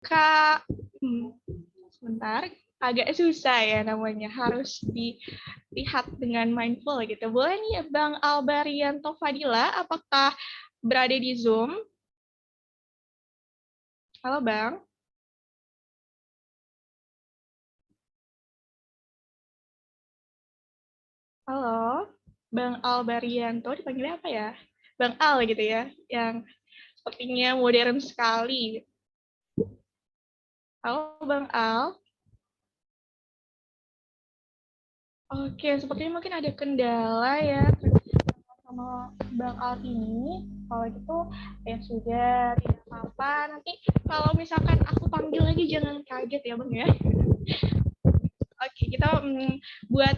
Kak, sebentar, agak susah ya namanya, harus dilihat dengan mindful gitu. Boleh nih Bang Albarianto Fadila, apakah berada di Zoom? Halo Bang. Halo, Bang Albarianto, dipanggilnya apa ya? Bang Al gitu ya, yang sepertinya modern sekali. Halo Bang Al. Oke, sepertinya mungkin ada kendala ya sama Bang Al ini. Kalau gitu ya sudah, tidak apa-apa. Nanti kalau misalkan aku panggil lagi jangan kaget ya Bang ya. Oke, kita buat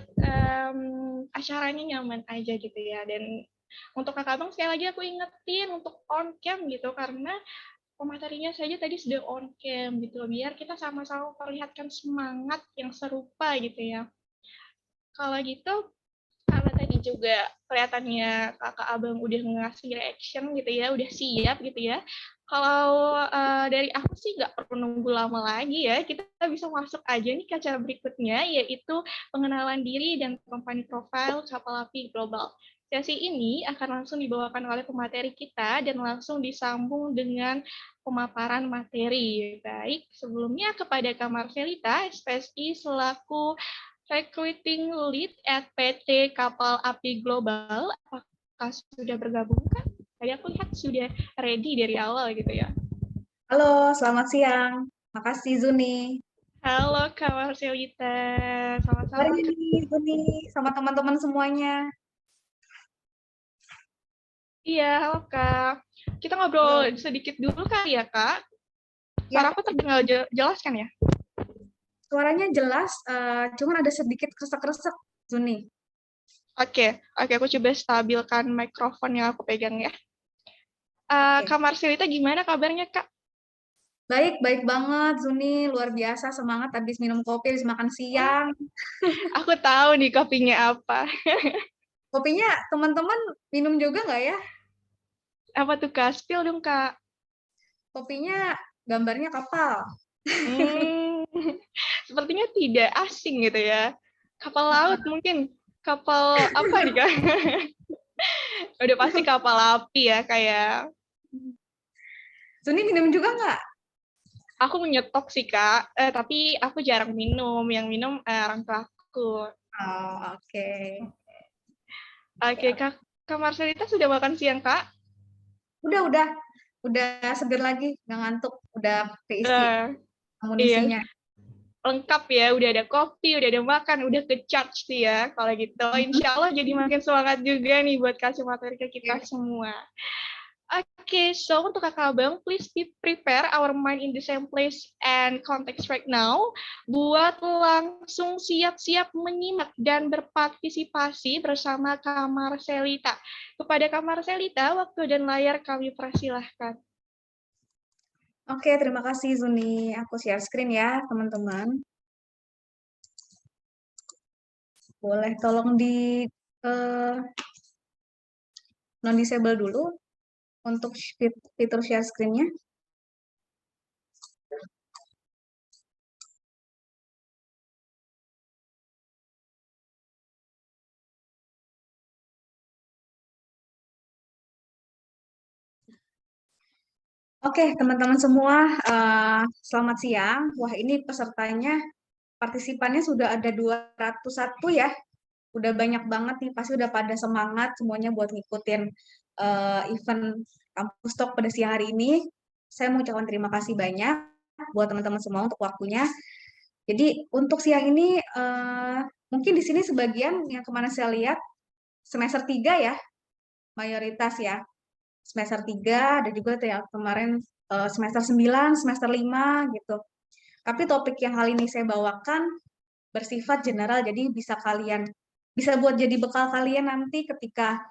acaranya nyaman aja gitu ya. Dan untuk kakak Bang sekali lagi aku ingetin untuk on cam gitu karena pematerinya saja tadi sudah on cam gitu biar kita sama-sama perlihatkan semangat yang serupa gitu ya. Kalau gitu karena tadi juga kelihatannya kakak abang udah ngasih reaction gitu ya, udah siap gitu ya. Kalau dari aku sih nggak perlu nunggu lama lagi ya, kita bisa masuk aja nih ke acara berikutnya, yaitu pengenalan diri dan company profile kapal api global. Sesi ini akan langsung dibawakan oleh pemateri kita dan langsung disambung dengan pemaparan materi. Baik, sebelumnya kepada Kak Marcelita, SPSI selaku Recruiting Lead at PT Kapal Api Global, apakah sudah bergabung kan? Tadi aku lihat sudah ready dari awal gitu ya. Halo, selamat siang. Makasih Zuni. Halo Kak Marcelita, sama-sama Hari Kak. ini Zuni sama teman-teman semuanya. Iya, halo Kak. Kita Halo. ngobrol sedikit dulu kali ya Kak. Suara Ya, aku terdengar jelas kan ya? suaranya jelas, cuman ada sedikit kresek-kresek, Zuni. Oke, aku coba stabilkan mikrofon yang aku pegang ya. Oke. Kak Marcelita gimana kabarnya Kak? Baik, baik banget, Zuni. Luar biasa semangat habis minum kopi, habis makan Wah, siang. aku tahu nih kopinya apa. Kopinya teman-teman minum juga nggak ya? Apa tuh Kak? Spill dong Kak. Kopinya gambarnya kapal. Hmm, sepertinya tidak asing gitu ya. Kapal laut mungkin. Kapal apa nih, Kak? Udah pasti kapal api ya, kayak. Zuni minum juga nggak? Aku menyetok sih, Kak. Tapi aku jarang minum. Yang minum orang tuaku. Oh, oke. Oke, Oke, oke. Kak. Kak Marcelita sudah makan siang, Kak? Udah, udah seger lagi, nggak ngantuk, udah keisi Eh, iya, amunisinya. lengkap ya. Udah ada kopi, udah ada makan, udah ke-charge sih ya. Kalau gitu, insya Allah jadi makin semangat juga nih buat kasih materi ke kita semua. Okay, so untuk kakak abang, please be prepare our mind in the same place and context right now, buat langsung siap-siap menyimak dan berpartisipasi bersama Kak Marcelita. Kepada Kak Marcelita, waktu dan layar kami persilahkan. Oke, terima kasih Zuni. Aku share screen ya, teman-teman. Boleh tolong di non-disable dulu untuk fitur share screen-nya. Oke, teman-teman semua, selamat siang. Wah, ini pesertanya, partisipannya sudah ada 201 ya. Udah banyak banget nih, pasti udah pada semangat semuanya buat ngikutin event Kampus Talk pada siang hari ini. Saya mengucapkan terima kasih banyak buat teman-teman semua untuk waktunya. Jadi untuk siang ini mungkin di sini sebagian yang kemana saya lihat semester 3 ya, mayoritas ya. Semester 3 ada juga tuh yang kemarin semester 9, semester 5 gitu. Tapi topik yang kali ini saya bawakan bersifat general jadi bisa buat jadi bekal kalian nanti ketika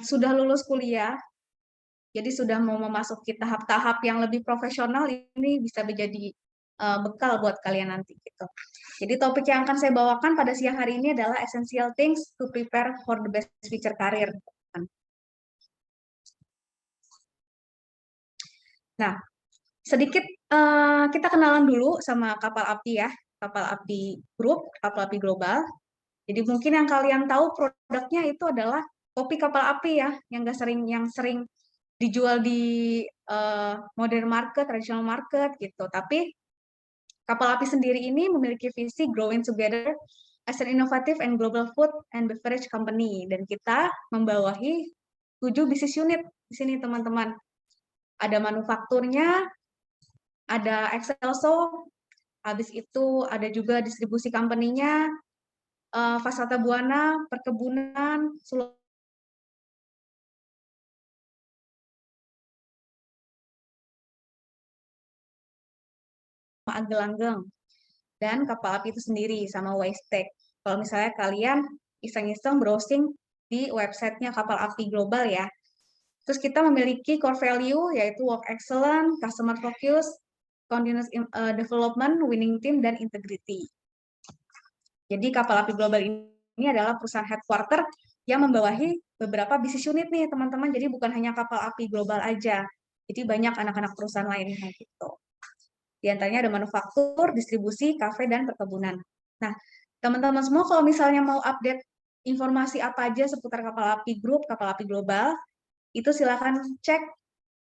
sudah lulus kuliah. Jadi sudah mau memasuki tahap-tahap yang lebih profesional ini bisa menjadi bekal buat kalian nanti gitu. Jadi topik yang akan saya bawakan pada siang hari ini adalah essential things to prepare for the best future career. Nah, sedikit Kita kenalan dulu sama kapal api ya, kapal api grup, kapal api global. Jadi mungkin yang kalian tahu produknya itu adalah kopi kapal api ya, yang sering dijual di modern market, traditional market gitu. Tapi kapal api sendiri ini memiliki visi growing together as an innovative and global food and beverage company. Dan kita membawahi 7 bisnis unit di sini teman-teman. Ada manufakturnya, ada Excelso, habis itu ada juga distribusi company-nya, Fasata Buana, perkebunan, Agelanggeng, dan kapal api itu sendiri sama Waste. Kalau misalnya kalian iseng-iseng browsing di websitenya kapal api global ya. Terus kita memiliki core value yaitu work excellence, customer focus, continuous development, winning team, dan integrity. Jadi kapal api global ini adalah perusahaan headquarter yang membawahi beberapa bisnis unit nih teman-teman. Jadi bukan hanya kapal api global aja. Jadi banyak anak-anak perusahaan lainnya gitu. Di antaranya ada manufaktur, distribusi, kafe, dan perkebunan. Nah, teman-teman semua kalau misalnya mau update informasi apa aja seputar kapal api grup, kapal api global, itu silakan cek.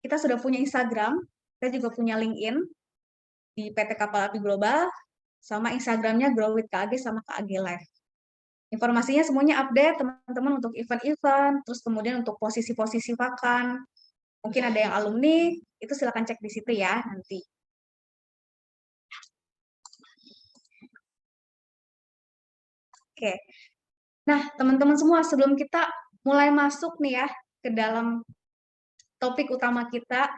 Kita sudah punya Instagram, kita juga punya LinkedIn di PT Kapal Api Global, sama Instagramnya Grow with KAG sama KAG Live. Informasinya semuanya update, teman-teman, untuk event-event, terus kemudian untuk posisi-posisi vakan. Mungkin ada yang alumni, itu silakan cek di situ ya nanti. Oke. Nah, teman-teman semua, sebelum kita mulai masuk nih ya ke dalam topik utama kita,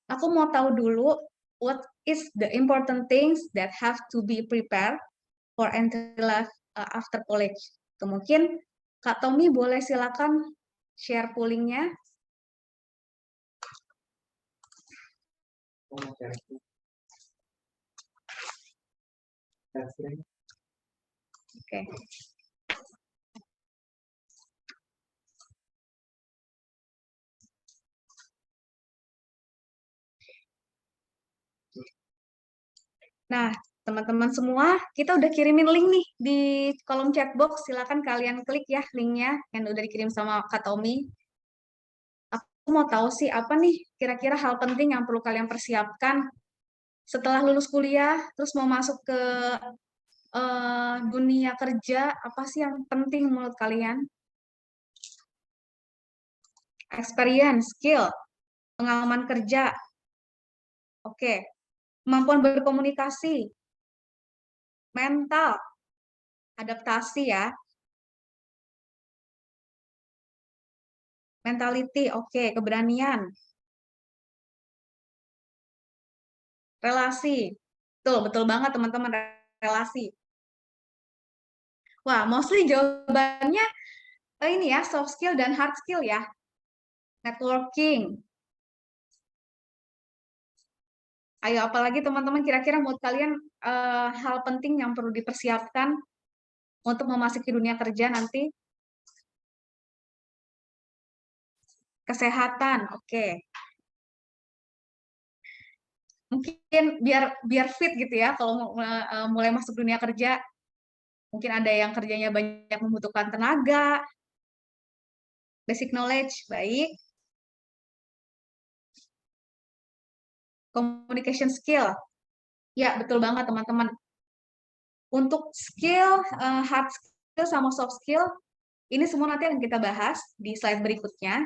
aku mau tahu dulu what is the important things that have to be prepared for entry life after college. Mungkin Kak Tommy boleh silakan share poolingnya. Oke. Nah, teman-teman semua, kita udah kirimin link nih di kolom chat box. Silakan kalian klik ya linknya yang udah dikirim sama Kak Tommy. Aku mau tahu sih apa nih kira-kira hal penting yang perlu kalian persiapkan setelah lulus kuliah, terus mau masuk ke dunia kerja. Apa sih yang penting menurut kalian? Experience, skill, pengalaman kerja. Oke. Kemampuan berkomunikasi, mental, adaptasi ya. Mentality, oke. Keberanian, relasi. Betul banget teman-teman, relasi. Wah, mostly jawabannya ini ya, soft skill dan hard skill ya. Networking. Ayo, apalagi teman-teman kira-kira menurut kalian hal penting yang perlu dipersiapkan untuk memasuki dunia kerja nanti? Kesehatan, oke. Mungkin biar fit gitu ya kalau mulai masuk dunia kerja. Mungkin ada yang kerjanya banyak membutuhkan tenaga, basic knowledge, baik. Communication skill. Ya, betul banget teman-teman. Untuk skill, hard skill sama soft skill, ini semua nanti akan kita bahas di slide berikutnya.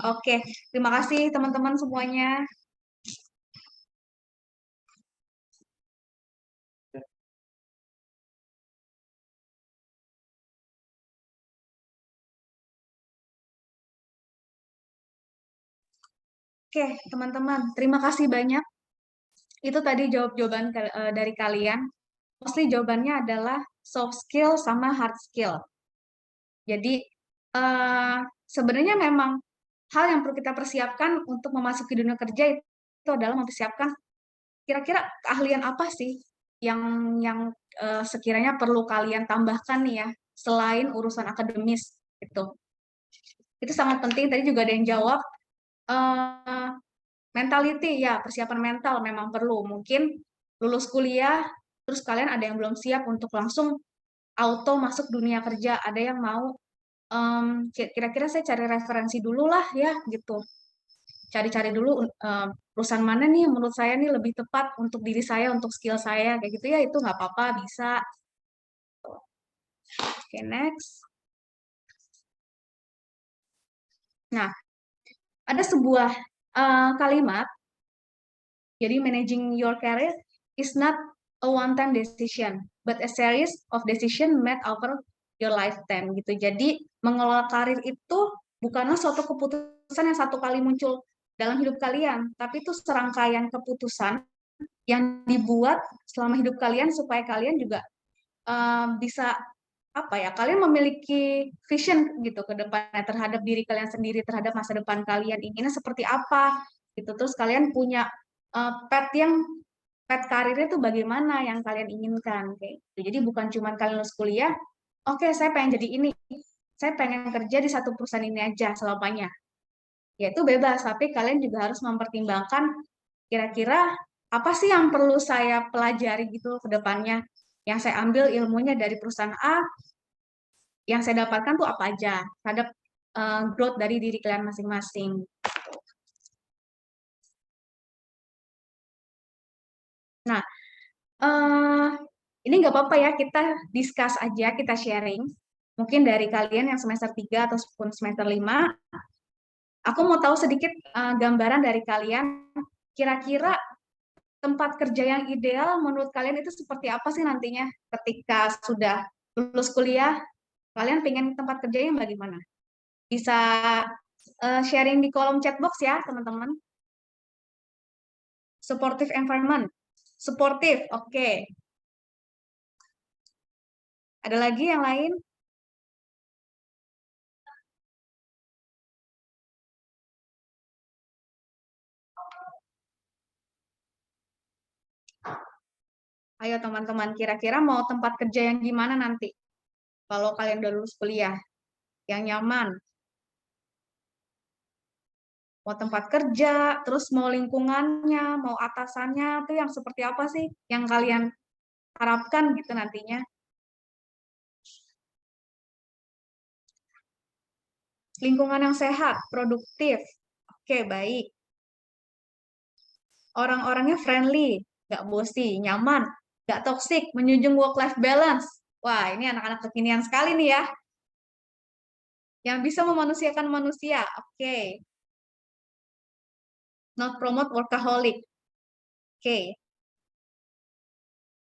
Oke, terima kasih teman-teman semuanya. Oke, teman-teman, terima kasih banyak. Itu tadi jawaban dari kalian. Mostly jawabannya adalah soft skill sama hard skill. Jadi, sebenarnya memang hal yang perlu kita persiapkan untuk memasuki dunia kerja itu adalah mempersiapkan kira-kira keahlian apa sih yang sekiranya perlu kalian tambahkan nih ya, selain urusan akademis itu. Itu sangat penting. Tadi juga ada yang jawab. Mentality, ya, persiapan mental memang perlu. Mungkin lulus kuliah, terus kalian ada yang belum siap untuk langsung auto masuk dunia kerja. Ada yang mau, kira-kira saya cari referensi dulu lah ya, gitu. Cari-cari dulu perusahaan mana nih yang menurut saya nih lebih tepat untuk diri saya, untuk skill saya, kayak gitu ya, itu nggak apa-apa, bisa. Oke, next. Nah, ada sebuah kalimat, jadi managing your career is not a one-time decision, but a series of decision made over your lifetime gitu. Jadi mengelola karir itu bukanlah suatu keputusan yang satu kali muncul dalam hidup kalian, tapi itu serangkaian keputusan yang dibuat selama hidup kalian supaya kalian juga bisa apa ya, kalian memiliki vision gitu ke depannya terhadap diri kalian sendiri, terhadap masa depan kalian inginnya seperti apa gitu. Terus kalian punya path karirnya tuh bagaimana yang kalian inginkan kayak gitu. Jadi bukan cuma kalian lulus kuliah, oke, saya pengen jadi ini, saya pengen kerja di satu perusahaan ini aja selamanya. Ya itu bebas, tapi kalian juga harus mempertimbangkan kira-kira apa sih yang perlu saya pelajari gitu ke depannya. Yang saya ambil ilmunya dari perusahaan A, yang saya dapatkan tuh apa aja terhadap growth dari diri kalian masing-masing. Nah, ini nggak apa-apa ya, kita discuss aja, kita sharing. Mungkin dari kalian yang semester 3 ataupun semester 5, aku mau tahu sedikit gambaran dari kalian, kira-kira tempat kerja yang ideal menurut kalian itu seperti apa sih nantinya ketika sudah lulus kuliah, kalian pengen tempat kerja yang bagaimana? Bisa sharing di kolom chat box ya, teman-teman. Supportive environment. Supportive, oke. Ada lagi yang lain? Ayo teman-teman, kira-kira mau tempat kerja yang gimana nanti? Kalau kalian udah lulus kuliah, yang nyaman. Mau tempat kerja, terus mau lingkungannya, mau atasannya, tuh yang seperti apa sih yang kalian harapkan gitu nantinya? Lingkungan yang sehat, produktif. Oke, baik. Orang-orangnya friendly, nggak bosi, nyaman, nggak toksik, menjunjung work-life balance. Wah, ini anak-anak kekinian sekali nih ya. Yang bisa memanusiakan manusia. Oke. Not promote workaholic. Oke.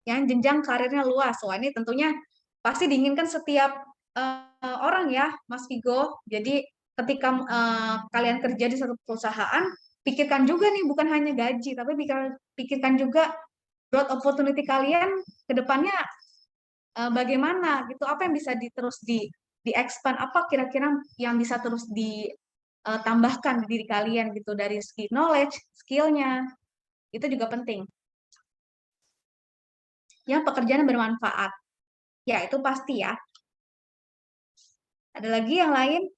Yang jenjang karirnya luas. Wah, ini tentunya pasti diinginkan setiap orang ya, Mas Vigo. Jadi ketika kalian kerja di satu perusahaan, pikirkan juga nih bukan hanya gaji, tapi pikirkan juga growth opportunity kalian ke depannya bagaimana gitu, apa yang bisa terus di expand, apa kira-kira yang bisa terus ditambahkan di diri kalian gitu dari segi knowledge, skillnya, itu juga penting. Yang pekerjaan bermanfaat, ya itu pasti ya. Ada lagi yang lain?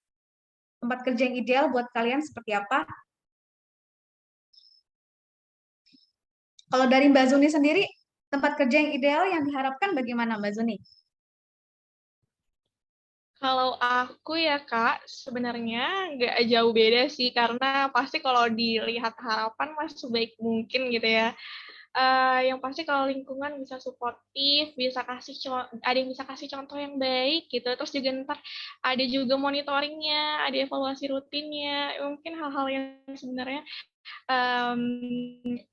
Tempat kerja yang ideal buat kalian seperti apa? Kalau dari Mbak Zuni sendiri, tempat kerja yang ideal yang diharapkan bagaimana Mbak Zuni? Kalau aku ya Kak, sebenarnya nggak jauh beda sih, karena pasti kalau dilihat harapan mas sebaik mungkin gitu ya. Yang pasti kalau lingkungan bisa suportif, bisa ada yang bisa kasih contoh yang baik gitu, terus juga ntar ada juga monitoringnya, ada evaluasi rutinnya, mungkin hal-hal yang sebenarnya um,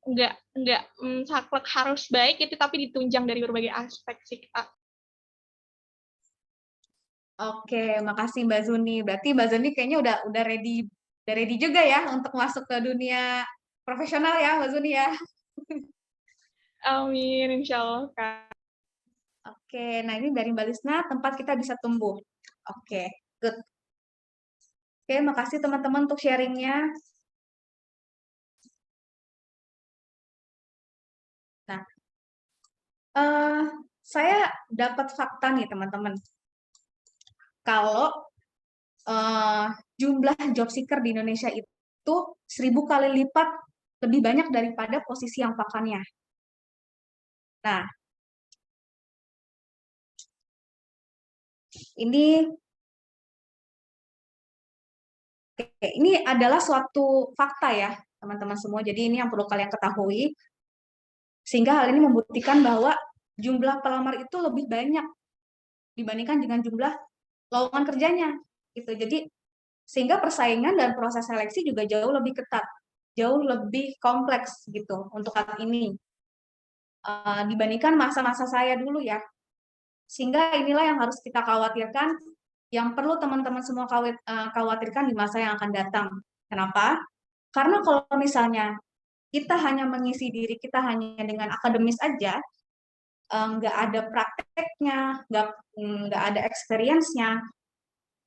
nggak saklek harus baik itu, tapi ditunjang dari berbagai aspek sih Kak. Oke, makasih Mbak Zuni. Berarti Mbak Zuni kayaknya udah ready juga ya untuk masuk ke dunia profesional ya Mbak Zuni ya. Amin, insya Allah Kak. Oke, nah ini dari Mbak Lisna, tempat kita bisa tumbuh. Oke, good. Oke, makasih teman-teman untuk sharingnya. Nah, saya dapat fakta nih teman-teman. Kalau jumlah job seeker di Indonesia itu 1000 kali lipat lebih banyak daripada posisi yang vakannya. Nah, ini adalah suatu fakta ya, teman-teman semua. Jadi ini yang perlu kalian ketahui. Sehingga hal ini membuktikan bahwa jumlah pelamar itu lebih banyak dibandingkan dengan jumlah lowongan kerjanya. Gitu. Jadi sehingga persaingan dan proses seleksi juga jauh lebih ketat, jauh lebih kompleks gitu untuk saat ini dibandingkan masa-masa saya dulu ya. Sehingga inilah yang harus kita khawatirkan, yang perlu teman-teman semua khawatirkan di masa yang akan datang. Kenapa? Karena kalau misalnya kita hanya mengisi diri kita hanya dengan akademis aja, nggak ada prakteknya, nggak ada experience-nya,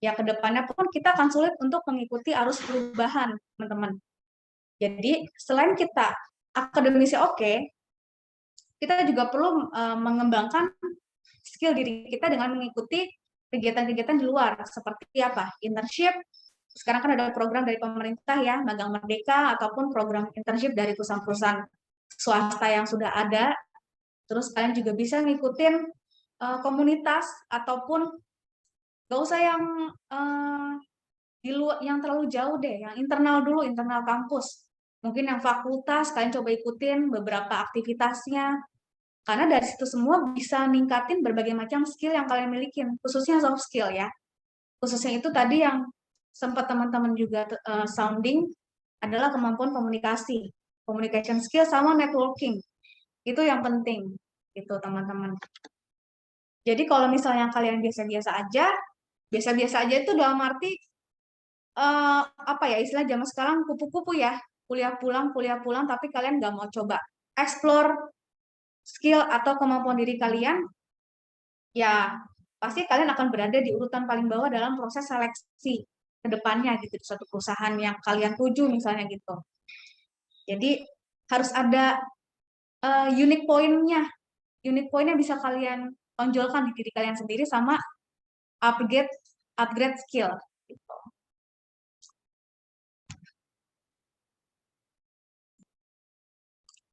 ya kedepannya pun kita akan sulit untuk mengikuti arus perubahan, teman-teman. Jadi selain kita akademisnya oke, kita juga perlu mengembangkan skill diri kita dengan mengikuti kegiatan-kegiatan di luar, seperti apa? Internship. Sekarang kan ada program dari pemerintah ya, Magang Merdeka, ataupun program internship dari perusahaan-perusahaan swasta yang sudah ada. Terus kalian juga bisa ngikutin komunitas, ataupun gak usah yang di luar, yang terlalu jauh deh, yang internal dulu, internal kampus. Mungkin yang fakultas, kalian coba ikutin beberapa aktivitasnya, karena dari situ semua bisa ningkatin berbagai macam skill yang kalian miliki, khususnya soft skill ya. Khususnya itu tadi yang sempat teman-teman juga sounding adalah kemampuan komunikasi, communication skill sama networking. Itu yang penting, gitu teman-teman. Jadi kalau misalnya kalian biasa-biasa aja itu dalam arti apa ya, istilah zaman sekarang kupu-kupu ya, kuliah pulang, tapi kalian nggak mau coba explore skill atau kemampuan diri kalian, ya pasti kalian akan berada di urutan paling bawah dalam proses seleksi ke depannya gitu, di suatu perusahaan yang kalian tuju misalnya gitu. Jadi harus ada unique point-nya bisa kalian tonjolkan di diri kalian sendiri sama upgrade skill gitu.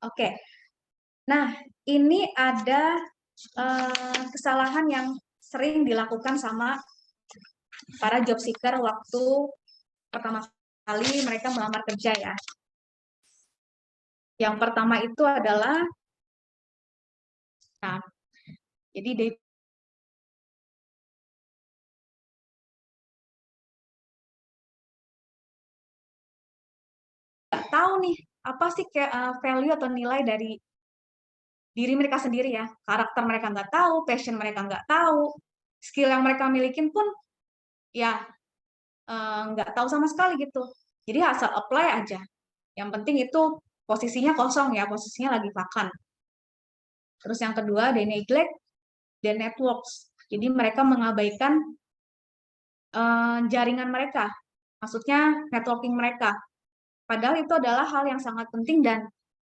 Oke. Nah, ini ada kesalahan yang sering dilakukan sama para job seeker waktu pertama kali mereka melamar kerja ya. Yang pertama itu adalah, nah, jadi nggak tahu nih apa sih value atau nilai dari diri mereka sendiri ya. Karakter mereka nggak tahu, passion mereka nggak tahu, skill yang mereka milikin pun ya nggak tahu sama sekali gitu. Jadi asal apply aja. Yang penting itu posisinya kosong ya, posisinya lagi vakan. Terus yang kedua, they neglect the networks. Jadi mereka mengabaikan jaringan mereka, maksudnya networking mereka. Padahal itu adalah hal yang sangat penting dan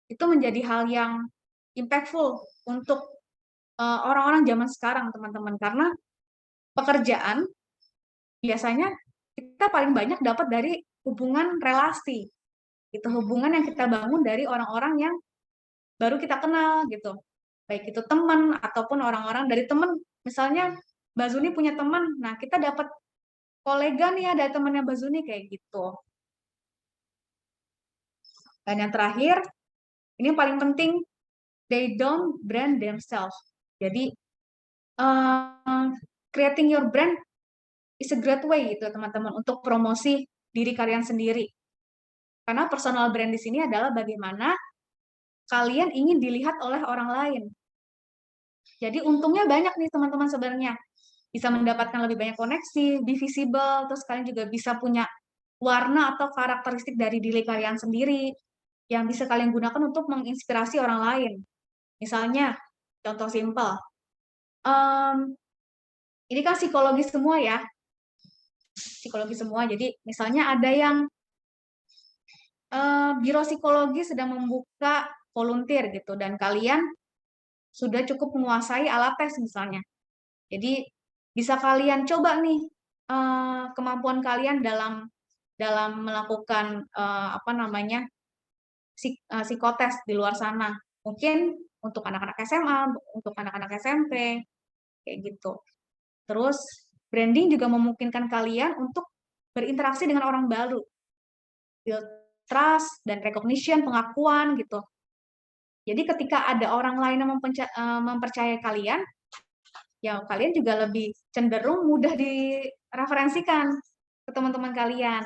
itu menjadi hal yang impactful untuk orang-orang zaman sekarang, teman-teman. Karena pekerjaan biasanya kita paling banyak dapat dari hubungan relasi. Itu hubungan yang kita bangun dari orang-orang yang baru kita kenal gitu. Baik itu teman ataupun orang-orang dari teman. Misalnya Mbak Zuni punya teman, nah kita dapat kolega nih ada temannya Mbak Zuni kayak gitu. Dan yang terakhir, ini yang paling penting, they don't brand themselves. Jadi creating your brand is a great way gitu teman-teman untuk promosi diri kalian sendiri. Karena personal brand di sini adalah bagaimana kalian ingin dilihat oleh orang lain. Jadi untungnya banyak nih teman-teman sebenarnya. Bisa mendapatkan lebih banyak koneksi, be visible, terus kalian juga bisa punya warna atau karakteristik dari diri kalian sendiri yang bisa kalian gunakan untuk menginspirasi orang lain. Misalnya, contoh simpel, ini kan psikologi semua ya, psikologi semua. Jadi misalnya ada yang biro psikologi sedang membuka volunteer gitu, dan kalian sudah cukup menguasai alat tes misalnya. Jadi bisa kalian coba nih kemampuan kalian dalam dalam melakukan psikotes di luar sana. Mungkin untuk anak-anak SMA, untuk anak-anak SMP, kayak gitu. Terus branding juga memungkinkan kalian untuk berinteraksi dengan orang baru, build trust dan recognition, pengakuan gitu. Jadi ketika ada orang lain yang mempercayai kalian, ya kalian juga lebih cenderung mudah direferensikan ke teman-teman kalian.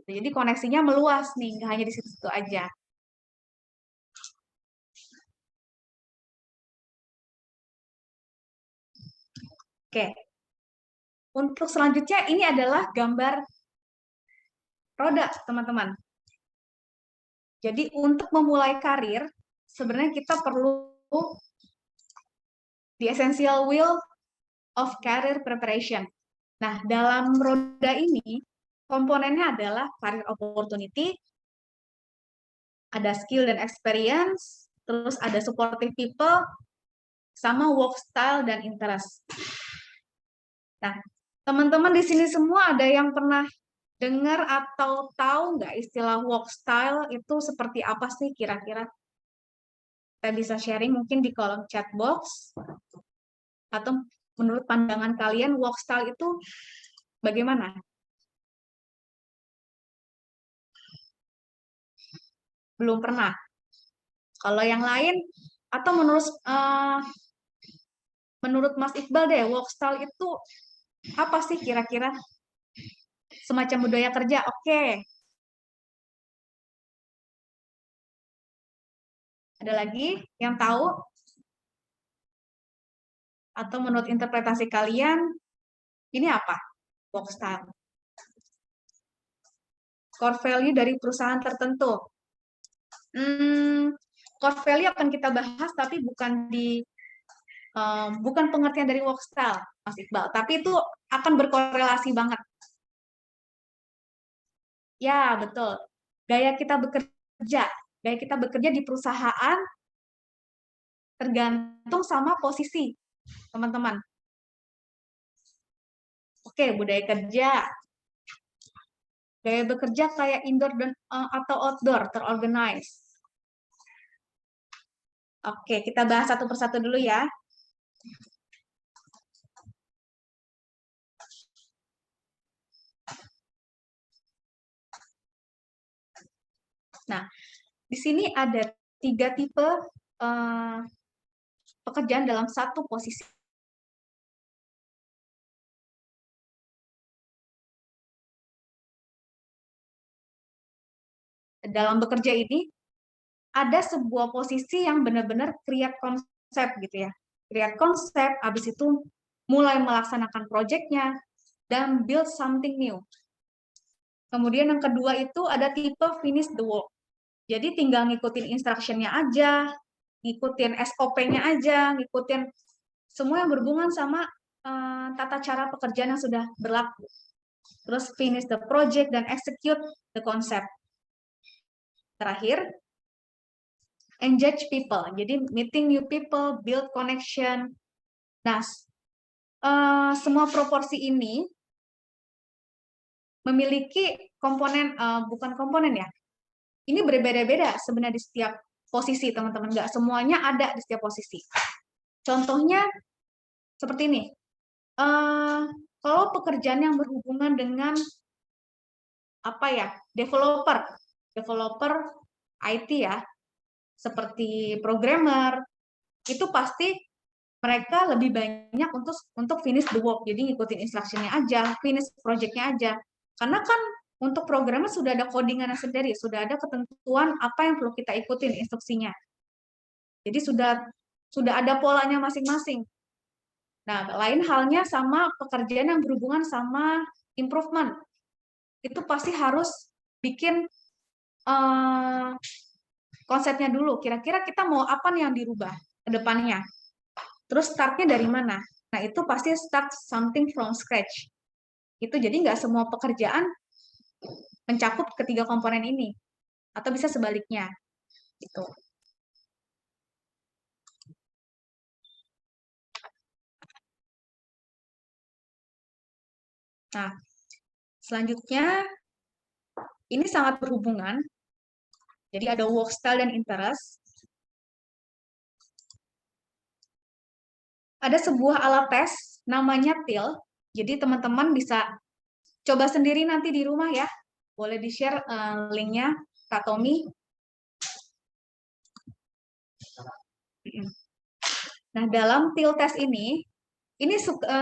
Jadi koneksinya meluas nih, nggak hanya di situ-situ aja. Oke, untuk selanjutnya ini adalah gambar roda, teman-teman. Jadi untuk memulai karir, sebenarnya kita perlu the essential wheel of career preparation. Nah, dalam roda ini, komponennya adalah career opportunity, ada skill dan experience, terus ada supportive people, sama work style dan interest. Nah, teman-teman di sini semua ada yang pernah dengar atau tahu nggak istilah work style itu seperti apa sih kira-kira? Kita bisa sharing mungkin di kolom chat box, atau menurut pandangan kalian work style itu bagaimana? Belum pernah. Kalau yang lain, atau menurut Mas Iqbal deh, work style itu apa sih kira-kira? Semacam budaya kerja, oke. Ada lagi yang tahu? Atau menurut interpretasi kalian, ini apa? Work style. Core value dari perusahaan tertentu. Core value akan kita bahas, tapi bukan pengertian dari work style, Mas Iqbal. Tapi itu akan berkorelasi banget. Ya, betul. Gaya kita bekerja di perusahaan tergantung sama posisi, teman-teman. Oke, budaya kerja. Gaya bekerja kayak indoor atau outdoor, terorganize. Oke, kita bahas satu persatu dulu ya. Nah, di sini ada 3 tipe pekerjaan dalam satu posisi. Dalam bekerja ini, ada sebuah posisi yang benar-benar create konsep gitu ya. Create konsep, habis itu mulai melaksanakan proyeknya, dan build something new. Kemudian yang kedua itu ada tipe finish the work. Jadi tinggal ngikutin instruction-nya aja, ngikutin SOP-nya aja, ngikutin semua yang berhubungan sama tata cara pekerjaan yang sudah berlaku. Terus finish the project dan execute the concept. Terakhir, engage people. Jadi meeting new people, build connection. Nah, semua proporsi ini memiliki komponen, bukan komponen ya, ini berbeda-beda sebenarnya di setiap posisi, teman-teman. Nggak semuanya ada di setiap posisi. Contohnya seperti ini. Kalau pekerjaan yang berhubungan dengan developer IT ya, seperti programmer, itu pasti mereka lebih banyak untuk finish the work, jadi ngikutin instruction-nya aja, finish project-nya aja. Karena kan untuk programmer sudah ada codingan sendiri, sudah ada ketentuan apa yang perlu kita ikutin instruksinya. Jadi sudah ada polanya masing-masing. Nah, lain halnya sama pekerjaan yang berhubungan sama improvement. Itu pasti harus bikin konsepnya dulu. Kira-kira kita mau apa nih yang dirubah ke depannya. Terus startnya dari mana? Nah, itu pasti start something from scratch. Itu jadi nggak semua pekerjaan mencakup ketiga komponen ini. Atau bisa sebaliknya. Gitu. Nah, selanjutnya Ini sangat berhubungan. Jadi ada work style dan interest. Ada sebuah alat tes namanya TIL. Jadi teman-teman bisa coba sendiri nanti di rumah ya. Boleh di-share linknya, Kak Tommy. Nah, dalam TIL test ini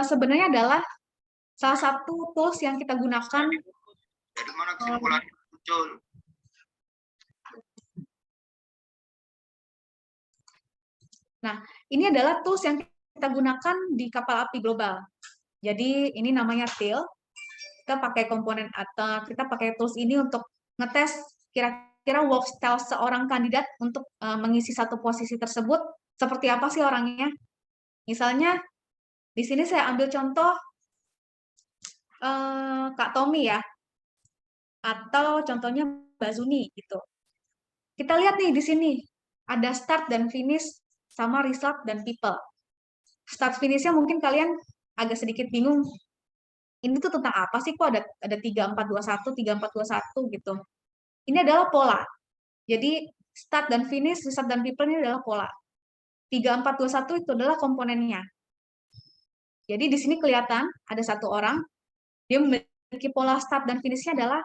sebenarnya adalah salah satu tools yang kita gunakan. Dari mana kesimpulan muncul? Nah, ini adalah tools yang kita gunakan di kapal api global. Jadi ini namanya TIL. Kita pakai komponen atau kita pakai tools ini untuk ngetes kira-kira work style seorang kandidat untuk mengisi satu posisi tersebut seperti apa sih orangnya. Misalnya di sini saya ambil contoh Kak Tommy ya, atau contohnya Mbak Zuni gitu. Kita lihat nih di sini ada start dan finish sama result dan people. Start finishnya mungkin kalian agak sedikit bingung. Ini tuh tentang apa sih kok ada 3421, 3421 gitu. Ini adalah pola. Jadi start dan finish, result dan people ini adalah pola. 3421 itu adalah komponennya. Jadi di sini kelihatan ada satu orang, dia memiliki pola start dan finishnya adalah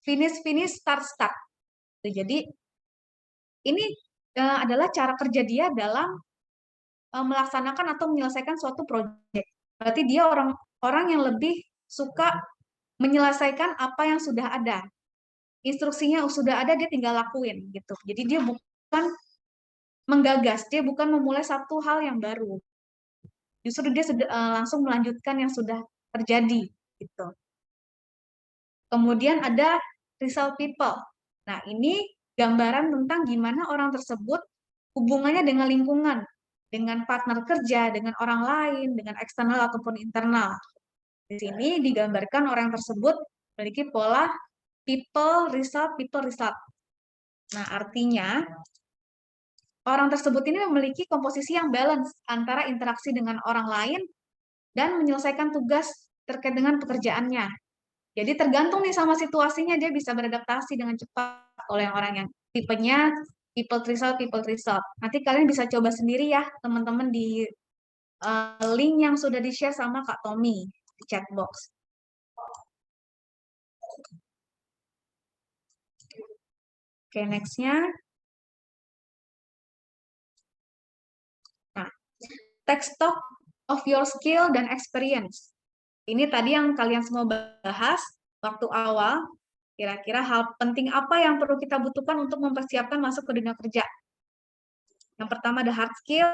finish, finish, start, start. Jadi ini adalah cara kerja dia dalam melaksanakan atau menyelesaikan suatu proyek. Berarti dia orang yang lebih suka menyelesaikan apa yang sudah ada. Instruksinya sudah ada, dia tinggal lakuin gitu. Jadi dia bukan menggagas, dia bukan memulai satu hal yang baru. Justru dia langsung melanjutkan yang sudah terjadi gitu. Kemudian ada result people. Nah, ini gambaran tentang gimana orang tersebut hubungannya dengan lingkungan, dengan partner kerja, dengan orang lain, dengan eksternal ataupun internal. Di sini digambarkan orang tersebut memiliki pola people, result. Nah, artinya orang tersebut ini memiliki komposisi yang balance antara interaksi dengan orang lain dan menyelesaikan tugas terkait dengan pekerjaannya. Jadi tergantung nih sama situasinya, dia bisa beradaptasi dengan cepat oleh orang yang tipenya people result. Nanti kalian bisa coba sendiri ya, teman-teman, di link yang sudah di-share sama Kak Tommy di chat box. Oke, next-nya. Nah, take stock of your skill dan experience. Ini tadi yang kalian semua bahas waktu awal. Kira-kira hal penting apa yang perlu kita butuhkan untuk mempersiapkan masuk ke dunia kerja? Yang pertama ada hard skill.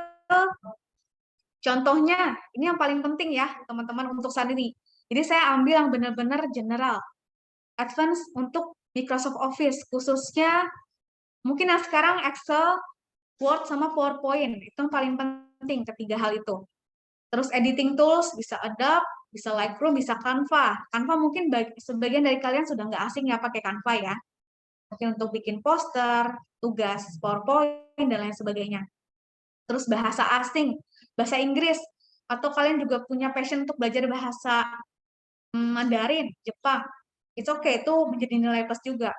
Contohnya, ini yang paling penting ya, teman-teman, untuk saat ini. Jadi saya ambil yang benar-benar general. Advance untuk Microsoft Office, khususnya mungkin yang sekarang Excel, Word, sama PowerPoint. Itu yang paling penting, ketiga hal itu. Terus editing tools, bisa Adobe, bisa Lightroom, bisa Canva. Canva mungkin sebagian dari kalian sudah nggak asing ya pakai Canva ya. Mungkin untuk bikin poster, tugas PowerPoint, dan lain sebagainya. Terus bahasa asing, bahasa Inggris, atau kalian juga punya passion untuk belajar bahasa Mandarin, Jepang. It's okay, itu menjadi nilai plus juga.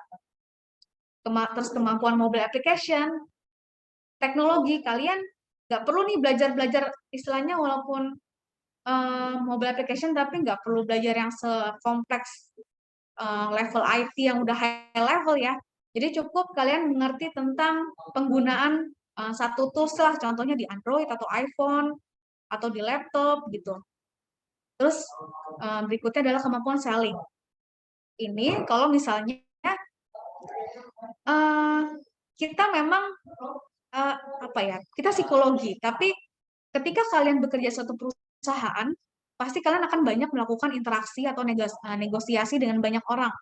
Terus kemampuan mobile application, teknologi, kalian nggak perlu nih belajar istilahnya walaupun mobile application, tapi nggak perlu belajar yang sekompleks level IT yang udah high level ya. Jadi cukup kalian mengerti tentang penggunaan satu tools lah, contohnya di Android atau iPhone atau di laptop gitu. Terus berikutnya adalah kemampuan selling. Ini kalau misalnya kita memang kita psikologi, tapi ketika kalian bekerja suatu perusahaan, pasti kalian akan banyak melakukan interaksi atau negosiasi dengan banyak orang.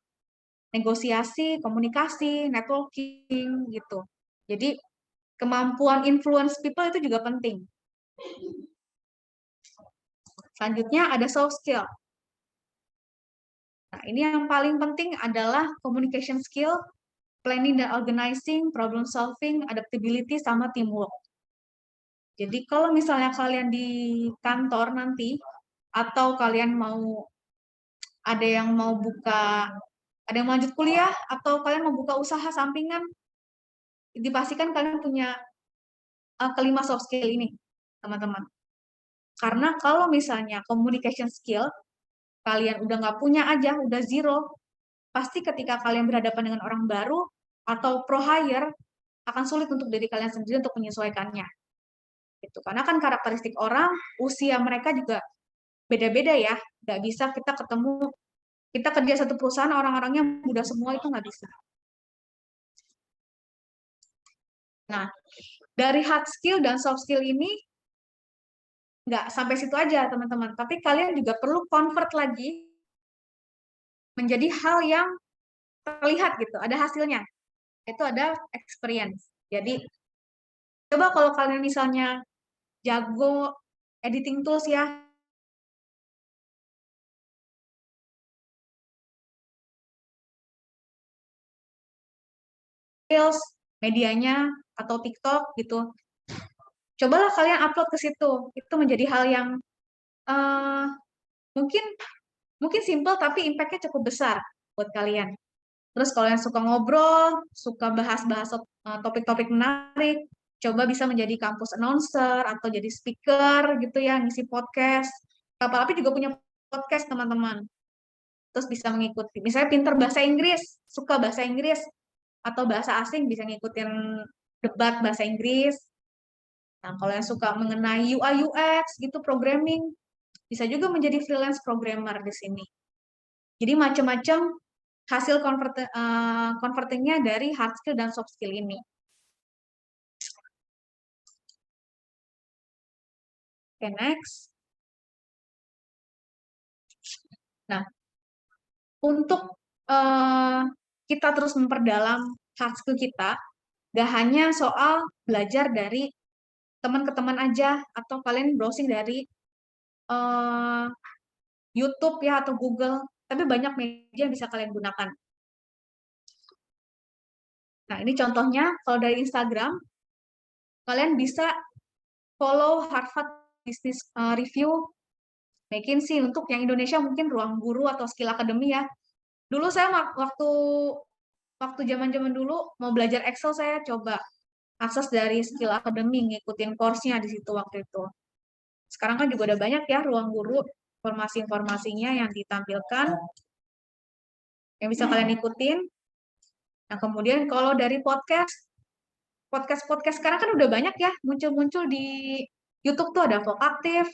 Negosiasi, komunikasi, networking gitu. Jadi kemampuan influence people itu juga penting. Selanjutnya ada soft skill. Nah, ini yang paling penting adalah communication skill, planning dan organizing, problem solving, adaptability, sama teamwork. Jadi kalau misalnya kalian di kantor nanti, atau kalian ada yang mau buka ada yang lanjut kuliah, atau kalian membuka usaha sampingan, dipastikan kalian punya kelima soft skill ini, teman-teman. Karena kalau misalnya communication skill, kalian udah nggak punya aja, udah zero, pasti ketika kalian berhadapan dengan orang baru atau pro hire, akan sulit untuk diri kalian sendiri untuk menyesuaikannya. Gitu. Karena kan karakteristik orang, usia mereka juga beda-beda ya. Nggak bisa kita ketemu, kita kerja satu perusahaan, orang-orangnya muda semua, itu nggak bisa. Nah, dari hard skill dan soft skill ini, nggak sampai situ aja, teman-teman. Tapi kalian juga perlu convert lagi menjadi hal yang terlihat gitu, ada hasilnya. Itu ada experience. Jadi, coba kalau kalian misalnya jago editing tools ya, Reels, medianya, atau TikTok gitu, cobalah kalian upload ke situ. Itu menjadi hal yang uh, mungkin simple tapi impact-nya cukup besar buat kalian. Terus kalau yang suka ngobrol, suka bahas-bahas topik-topik menarik, coba bisa menjadi kampus announcer atau jadi speaker gitu ya, ngisi podcast. Apalagi juga punya podcast, teman-teman. Terus bisa mengikuti, misalnya pinter bahasa Inggris, suka bahasa Inggris, atau bahasa asing, bisa ngikutin debat bahasa Inggris. Nah, kalau yang suka mengenai UI UX gitu, programming, bisa juga menjadi freelance programmer di sini. Jadi macam-macam hasil convertingnya dari hard skill dan soft skill ini. Oke, next. Nah, untuk kita terus memperdalam hard skill kita, gak hanya soal belajar dari teman ke teman aja, atau kalian browsing dari YouTube ya, atau Google, tapi banyak media yang bisa kalian gunakan. Nah, ini contohnya, kalau dari Instagram, kalian bisa follow Harvard Business Review, McKinsey. Untuk yang Indonesia mungkin Ruang Guru atau Skill Academy ya. Dulu saya waktu zaman-zaman dulu mau belajar Excel, saya coba akses dari Skill Academy, ngikutin course-nya di situ waktu itu. Sekarang kan juga udah banyak ya Ruang Guru, informasi-informasinya yang ditampilkan, yang bisa kalian ikutin. Nah, kemudian kalau dari podcast sekarang kan udah banyak ya, muncul-muncul di YouTube tuh, ada Vokaktif,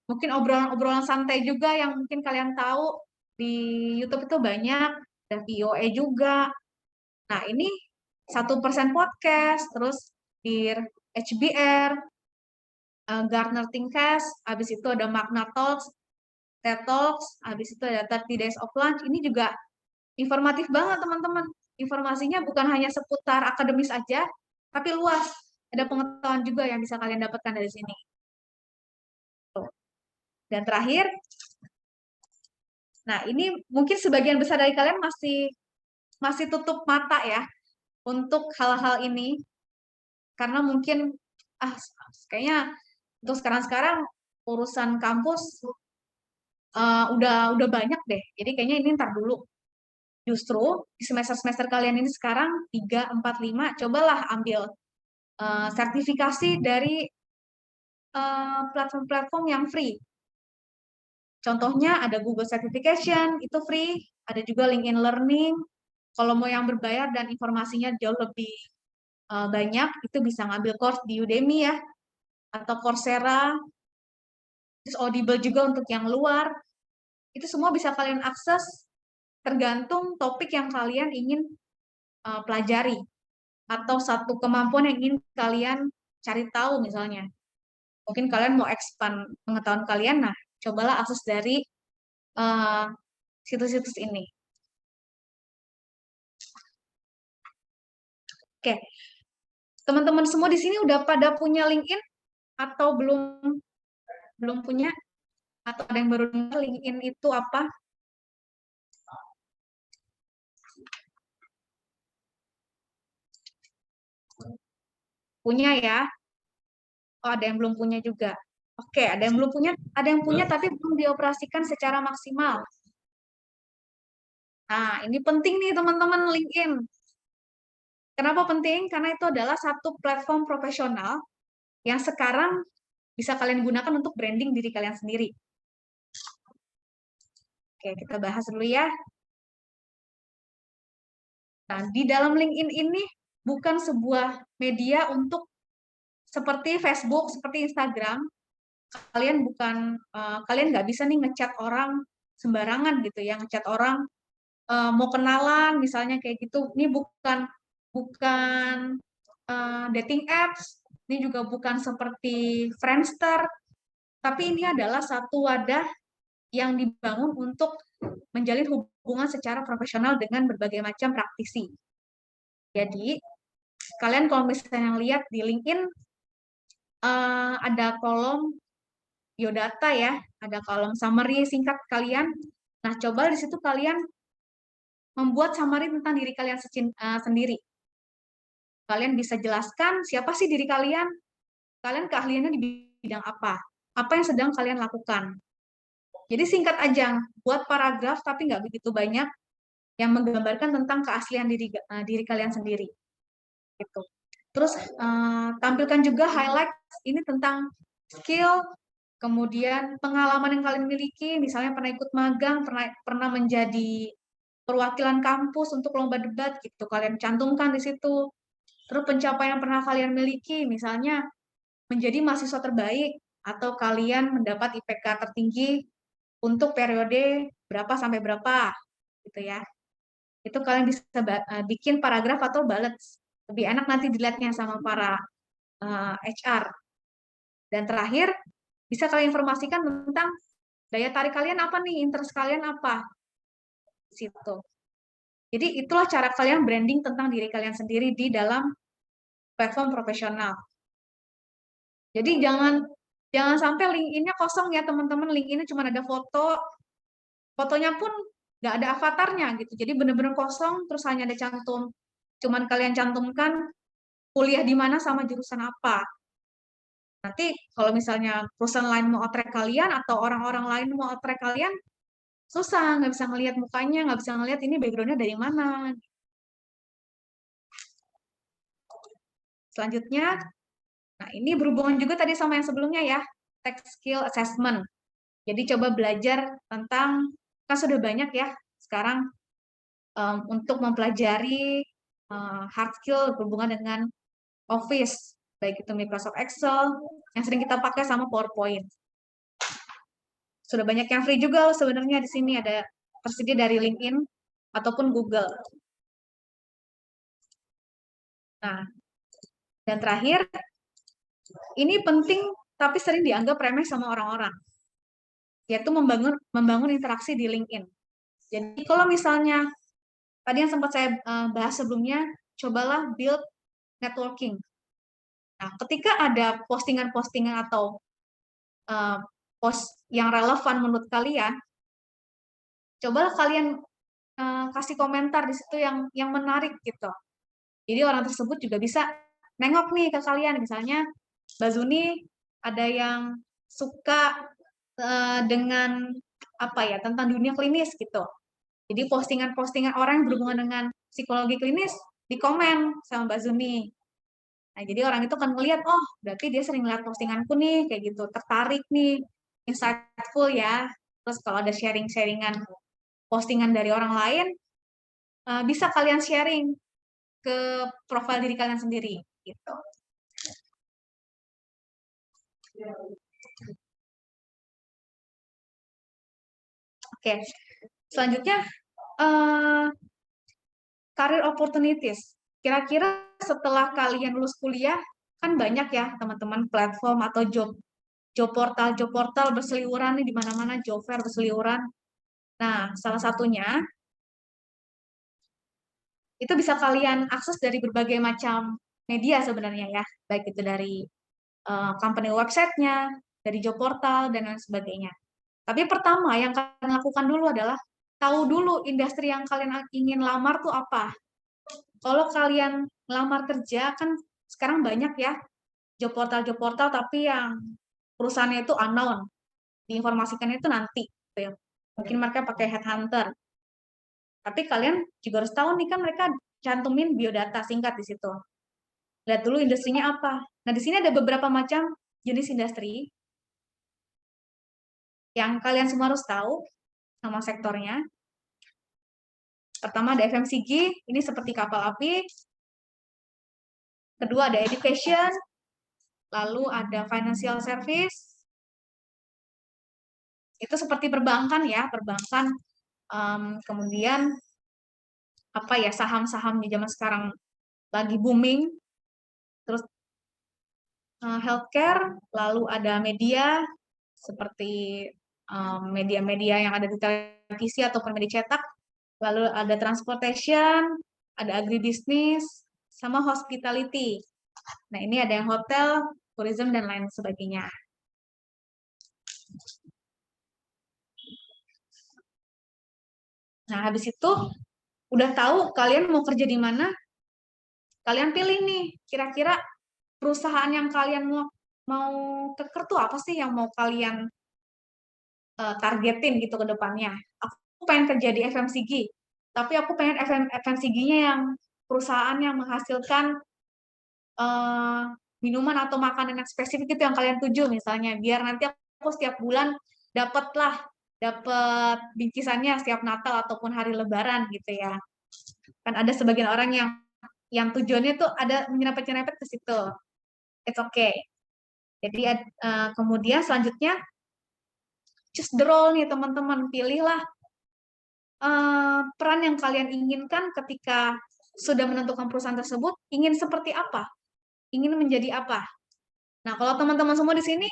mungkin obrolan-obrolan santai juga yang mungkin kalian tahu di YouTube itu banyak, dan VOA juga. Nah, ini 1% podcast, terus di HBR, Gartner Thinkcast, habis itu ada Magna Talks, TED Talks, habis itu ada 30 Days of Lunch. Ini juga informatif banget, teman-teman. Informasinya bukan hanya seputar akademis aja, tapi luas. Ada pengetahuan juga yang bisa kalian dapatkan dari sini. Dan terakhir, nah ini mungkin sebagian besar dari kalian masih tutup mata ya untuk hal-hal ini, karena mungkin kayaknya untuk sekarang urusan kampus udah banyak deh. Jadi kayaknya ini ntar dulu. Justru di semester-semester kalian ini sekarang 3, 4, 5, cobalah ambil sertifikasi dari platform-platform yang free. Contohnya ada Google Certification, itu free. Ada juga LinkedIn Learning. Kalau mau yang berbayar dan informasinya jauh lebih banyak, itu bisa ngambil course di Udemy ya, atau Coursera. Terus Audible juga untuk yang luar. Itu semua bisa kalian akses tergantung topik yang kalian ingin pelajari, atau satu kemampuan yang ingin kalian cari tahu misalnya. Mungkin kalian mau expand pengetahuan kalian, nah cobalah akses dari situs-situs ini. Oke, teman-teman semua di sini udah pada punya LinkedIn atau belum punya? Atau ada yang baru dengar LinkedIn itu apa? Punya ya? Oh, ada yang belum punya juga. Oke, ada yang belum punya, ada yang punya tapi belum dioperasikan secara maksimal. Nah, ini penting nih teman-teman LinkedIn. Kenapa penting? Karena itu adalah satu platform profesional yang sekarang bisa kalian gunakan untuk branding diri kalian sendiri. Oke, kita bahas dulu ya. Nah, di dalam LinkedIn ini bukan sebuah media untuk seperti Facebook, seperti Instagram. Kalian nggak bisa nih ngechat orang sembarangan gitu ya, ngechat orang mau kenalan misalnya kayak gitu. Ini bukan bukan dating apps, ini juga bukan seperti Friendster, tapi ini adalah satu wadah yang dibangun untuk menjalin hubungan secara profesional dengan berbagai macam praktisi. Jadi, kalian kalau misalnya lihat di LinkedIn, ada kolom biodata ya, ada kolom summary singkat kalian. Nah, coba di situ kalian membuat summary tentang diri kalian sendiri. Kalian bisa jelaskan siapa sih diri kalian, keahliannya di bidang apa yang sedang kalian lakukan. Jadi singkat aja, buat paragraf tapi nggak begitu banyak yang menggambarkan tentang keaslian diri kalian sendiri. Gitu. Terus tampilkan juga highlight ini tentang skill, kemudian pengalaman yang kalian miliki, misalnya pernah ikut magang, pernah menjadi perwakilan kampus untuk lomba debat, gitu. Kalian cantumkan di situ. Terus pencapaian yang pernah kalian miliki, misalnya menjadi mahasiswa terbaik, atau kalian mendapat IPK tertinggi untuk periode berapa sampai berapa, gitu ya. Itu kalian bisa bikin paragraf atau bullets. Lebih enak nanti dilihatnya sama para HR. Dan terakhir, bisa kalian informasikan tentang daya tarik kalian apa nih, interest kalian apa. Situ. Jadi itulah cara kalian branding tentang diri kalian sendiri di dalam platform profesional. Jadi jangan sampai LinkedIn-nya kosong ya teman-teman. LinkedIn-nya cuma ada fotonya pun nggak ada avatarnya gitu. Jadi benar-benar kosong, terus hanya ada cantum. Cuman kalian cantumkan kuliah di mana sama jurusan apa. Nanti kalau misalnya perusahaan lain mau otrek kalian atau orang-orang lain mau otrek kalian, susah, nggak bisa ngelihat mukanya, nggak bisa ngelihat ini background-nya dari mana. Selanjutnya, nah ini berhubungan juga tadi sama yang sebelumnya ya, tech skill assessment. Jadi coba belajar tentang, kan sudah banyak ya sekarang untuk mempelajari hard skill berhubungan dengan Office, baik itu Microsoft Excel, yang sering kita pakai sama PowerPoint. Sudah banyak yang free juga sebenarnya di sini, ada tersedia dari LinkedIn ataupun Google. Nah, dan terakhir, ini penting tapi sering dianggap remeh sama orang-orang, yaitu membangun interaksi di LinkedIn. Jadi kalau misalnya tadi yang sempat saya bahas sebelumnya, cobalah build networking. Nah, ketika ada postingan-postingan atau post yang relevan menurut kalian, cobalah kalian kasih komentar di situ yang menarik gitu. Jadi orang tersebut juga bisa nengok nih ke kalian, misalnya Mbak Zuni ada yang suka dengan apa ya, tentang dunia klinis gitu. Jadi postingan-postingan orang yang berhubungan dengan psikologi klinis di komen sama Mbak Zuni. Nah, jadi orang itu kan melihat, oh, berarti dia sering lihat postinganku nih, kayak gitu, tertarik nih, insightful ya. Terus kalau ada sharing-sharingan postingan dari orang lain, bisa kalian sharing ke profil diri kalian sendiri, gitu. Oke, selanjutnya career opportunities. Kira-kira setelah kalian lulus kuliah, kan banyak ya teman-teman platform atau job portal berseliweran nih di mana-mana, job fair berseliweran. Nah, salah satunya itu bisa kalian akses dari berbagai macam media sebenarnya ya, baik itu dari company website-nya, dari job portal, dan lain sebagainya. Tapi pertama yang kalian lakukan dulu adalah tahu dulu industri yang kalian ingin lamar tuh apa. Kalau kalian lamar kerja, kan sekarang banyak ya job portal tapi yang perusahaannya itu unknown. Diinformasikan itu nanti. Gitu ya. Mungkin mereka pakai headhunter. Tapi kalian juga harus tahu nih kan mereka cantumin biodata singkat di situ. Lihat dulu industrinya apa. Nah, di sini ada beberapa macam jenis industri yang kalian semua harus tahu sama sektornya. Pertama ada FMCG, ini seperti kapal api. Kedua ada education, lalu ada financial service. Itu seperti perbankan ya, perbankan. Kemudian apa ya, saham-saham di zaman sekarang lagi booming. Terus healthcare, lalu ada media seperti media-media yang ada di televisi ataupun media cetak, lalu ada transportation, ada agribisnis, sama hospitality. Nah, ini ada yang hotel, tourism, dan lain sebagainya. Nah, habis itu udah tahu kalian mau kerja di mana, kalian pilih nih, kira-kira perusahaan yang kalian mau keker tuh apa sih yang mau kalian targetin gitu ke depannya. Aku pengen kerja di FMCG, tapi aku pengen FMCG-nya yang perusahaan yang menghasilkan minuman atau makanan yang spesifik itu yang kalian tuju misalnya, biar nanti aku setiap bulan dapat bingkisannya setiap Natal ataupun hari Lebaran gitu ya. Kan ada sebagian orang yang tujuannya tuh ada menyerempet-nyerempet ke situ. It's okay. Jadi kemudian selanjutnya choose the role nih teman-teman, pilihlah peran yang kalian inginkan ketika sudah menentukan perusahaan tersebut, ingin seperti apa, ingin menjadi apa. Nah, kalau teman-teman semua di sini,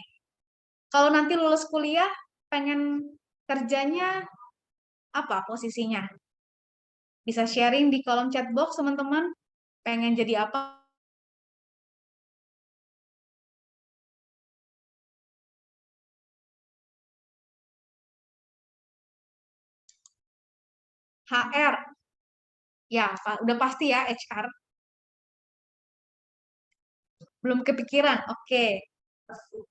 kalau nanti lulus kuliah, pengen kerjanya apa posisinya? Bisa sharing di kolom chat box, teman-teman, pengen jadi apa? HR, ya udah pasti ya HR. Belum kepikiran, oke.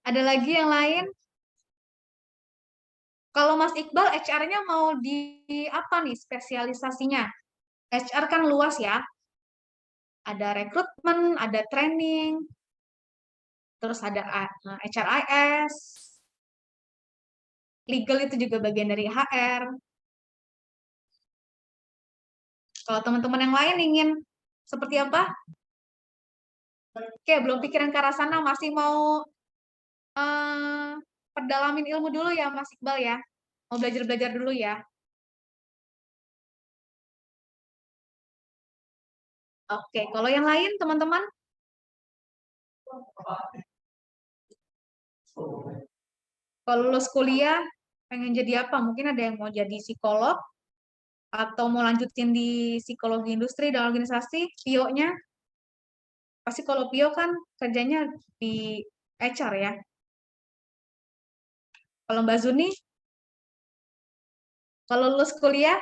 Ada lagi yang lain? Kalau Mas Iqbal, HR-nya mau di apa nih spesialisasinya? HR kan luas ya. Ada rekrutmen, ada training, terus ada HRIS, legal itu juga bagian dari HR. Kalau teman-teman yang lain ingin seperti apa? Oke, belum pikiran ke arah sana, masih mau perdalamin ilmu dulu ya Mas Iqbal ya. Mau belajar-belajar dulu ya. Oke, kalau yang lain teman-teman? Kalau lulus kuliah, pengen jadi apa? Mungkin ada yang mau jadi psikolog, atau mau lanjutin di psikologi industri dan organisasi, PIO-nya. Pasti kalau PIO kan kerjanya di HR ya. Kalau Mbak Zuni, kalau lulus kuliah,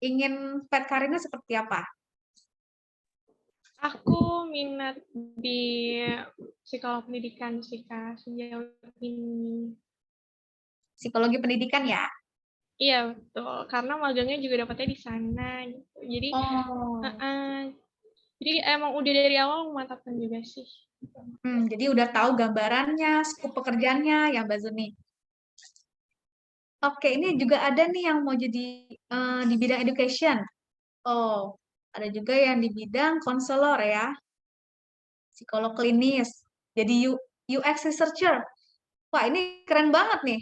ingin path karirnya seperti apa? Aku minat di psikolog pendidikan sih Kak, sejauh ini. Psikologi pendidikan ya? Iya betul, karena magangnya juga dapatnya di sana gitu. Jadi, jadi emang udah dari awal memantapkan juga sih. Jadi udah tahu gambarannya, skup pekerjaannya ya Mbak Zuni. Oke, ini juga ada nih yang mau jadi di bidang education. Oh, ada juga yang di bidang konselor ya, psikolog klinis. Jadi UX researcher. Wah, ini keren banget nih.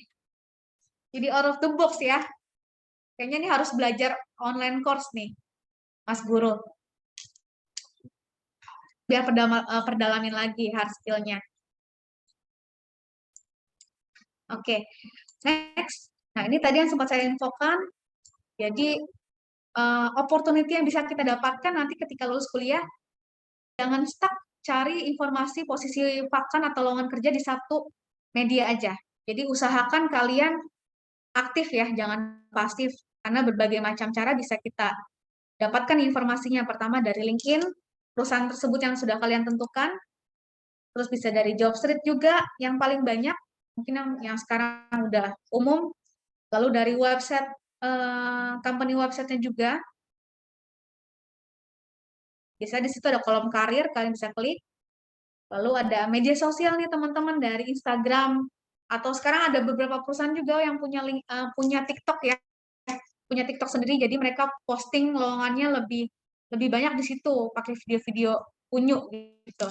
Jadi out of the box ya. Kayaknya ini harus belajar online course nih, Mas Guru. Biar perdalamin lagi hard skill-nya. Oke, next. Nah, ini tadi yang sempat saya infokan. Jadi, opportunity yang bisa kita dapatkan nanti ketika lulus kuliah, jangan stuck cari informasi posisi vakan atau lowongan kerja di satu media aja. Jadi, usahakan kalian aktif ya, jangan pasif. Karena berbagai macam cara bisa kita dapatkan informasinya. Pertama dari LinkedIn, perusahaan tersebut yang sudah kalian tentukan. Terus bisa dari Jobstreet juga, yang paling banyak. Mungkin yang sekarang udah umum. Lalu dari website company website-nya juga. Biasanya di situ ada kolom karir, kalian bisa klik. Lalu ada media sosial nih teman-teman dari Instagram, atau sekarang ada beberapa perusahaan juga yang punya punya TikTok ya, punya TikTok sendiri, jadi mereka posting lowongannya lebih banyak di situ, pakai video-video unyu gitu.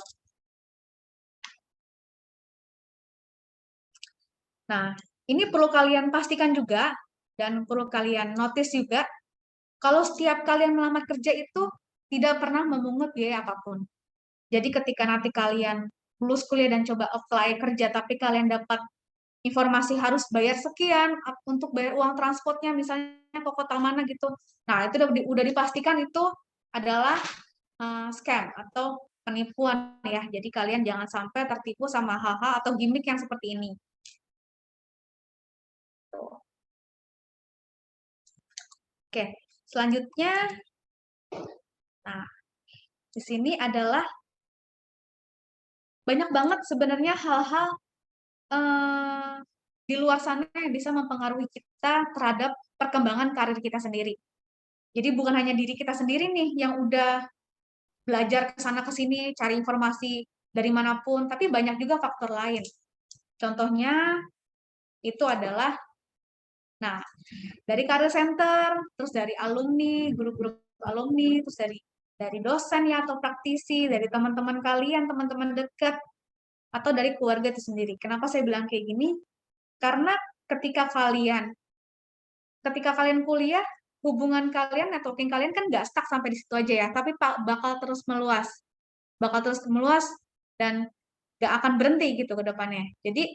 Nah, ini perlu kalian pastikan juga, dan perlu kalian notice juga, kalau setiap kalian melamar kerja itu tidak pernah memungut biaya apapun. Jadi ketika nanti kalian lulus kuliah dan coba apply kerja, tapi kalian dapat informasi harus bayar sekian untuk bayar uang transportnya, misalnya ke kota mana gitu. Nah, itu udah dipastikan itu adalah scam atau penipuan ya. Jadi kalian jangan sampai tertipu sama hal-hal atau gimmick yang seperti ini. Oke, selanjutnya, nah, di sini adalah banyak banget sebenarnya hal-hal di luar sana yang bisa mempengaruhi kita terhadap perkembangan karir kita sendiri. Jadi bukan hanya diri kita sendiri nih yang udah belajar ke sana ke sini, cari informasi dari manapun, tapi banyak juga faktor lain. Contohnya itu adalah, nah, dari career center, terus dari alumni, grup-grup alumni, terus dari dosen ya atau praktisi, dari teman-teman kalian, teman-teman dekat, atau dari keluarga itu sendiri. Kenapa saya bilang kayak gini? Karena ketika kalian kuliah, hubungan kalian, networking kalian kan nggak stuck sampai di situ aja ya, tapi bakal terus meluas dan nggak akan berhenti gitu ke depannya. Jadi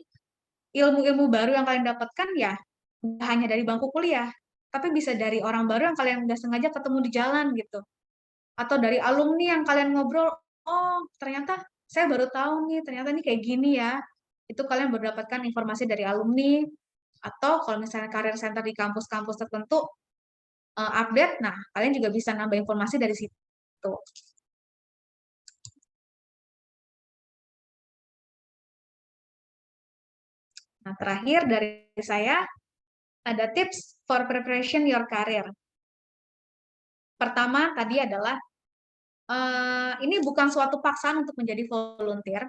ilmu-ilmu baru yang kalian dapatkan ya nggak hanya dari bangku kuliah, tapi bisa dari orang baru yang kalian nggak sengaja ketemu di jalan gitu, atau dari alumni yang kalian ngobrol, oh ternyata saya baru tahu nih, ternyata ini kayak gini ya. Itu kalian berdapatkan informasi dari alumni, atau kalau misalnya karir center di kampus-kampus tertentu update, nah kalian juga bisa nambah informasi dari situ. Nah, terakhir dari saya, ada tips for preparation your career. Pertama, tadi adalah, ini bukan suatu paksaan untuk menjadi volunteer,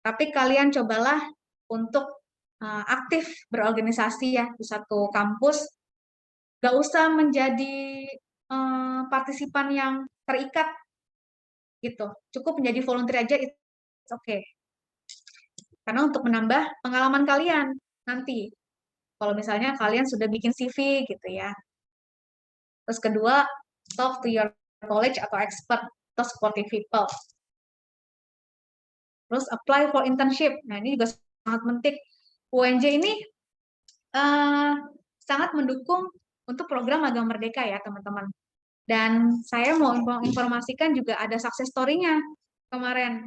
tapi kalian cobalah untuk aktif berorganisasi ya di satu kampus. Gak usah menjadi partisipan yang terikat gitu. Cukup menjadi volunteer aja, it's okay. Karena untuk menambah pengalaman kalian nanti. Kalau misalnya kalian sudah bikin CV gitu ya. Terus kedua, talk to your college atau expert atau supportive people. Terus apply for internship. Nah, ini juga sangat penting. UNJ ini sangat mendukung untuk program Magang Merdeka ya, teman-teman. Dan saya mau informasikan juga ada success story-nya kemarin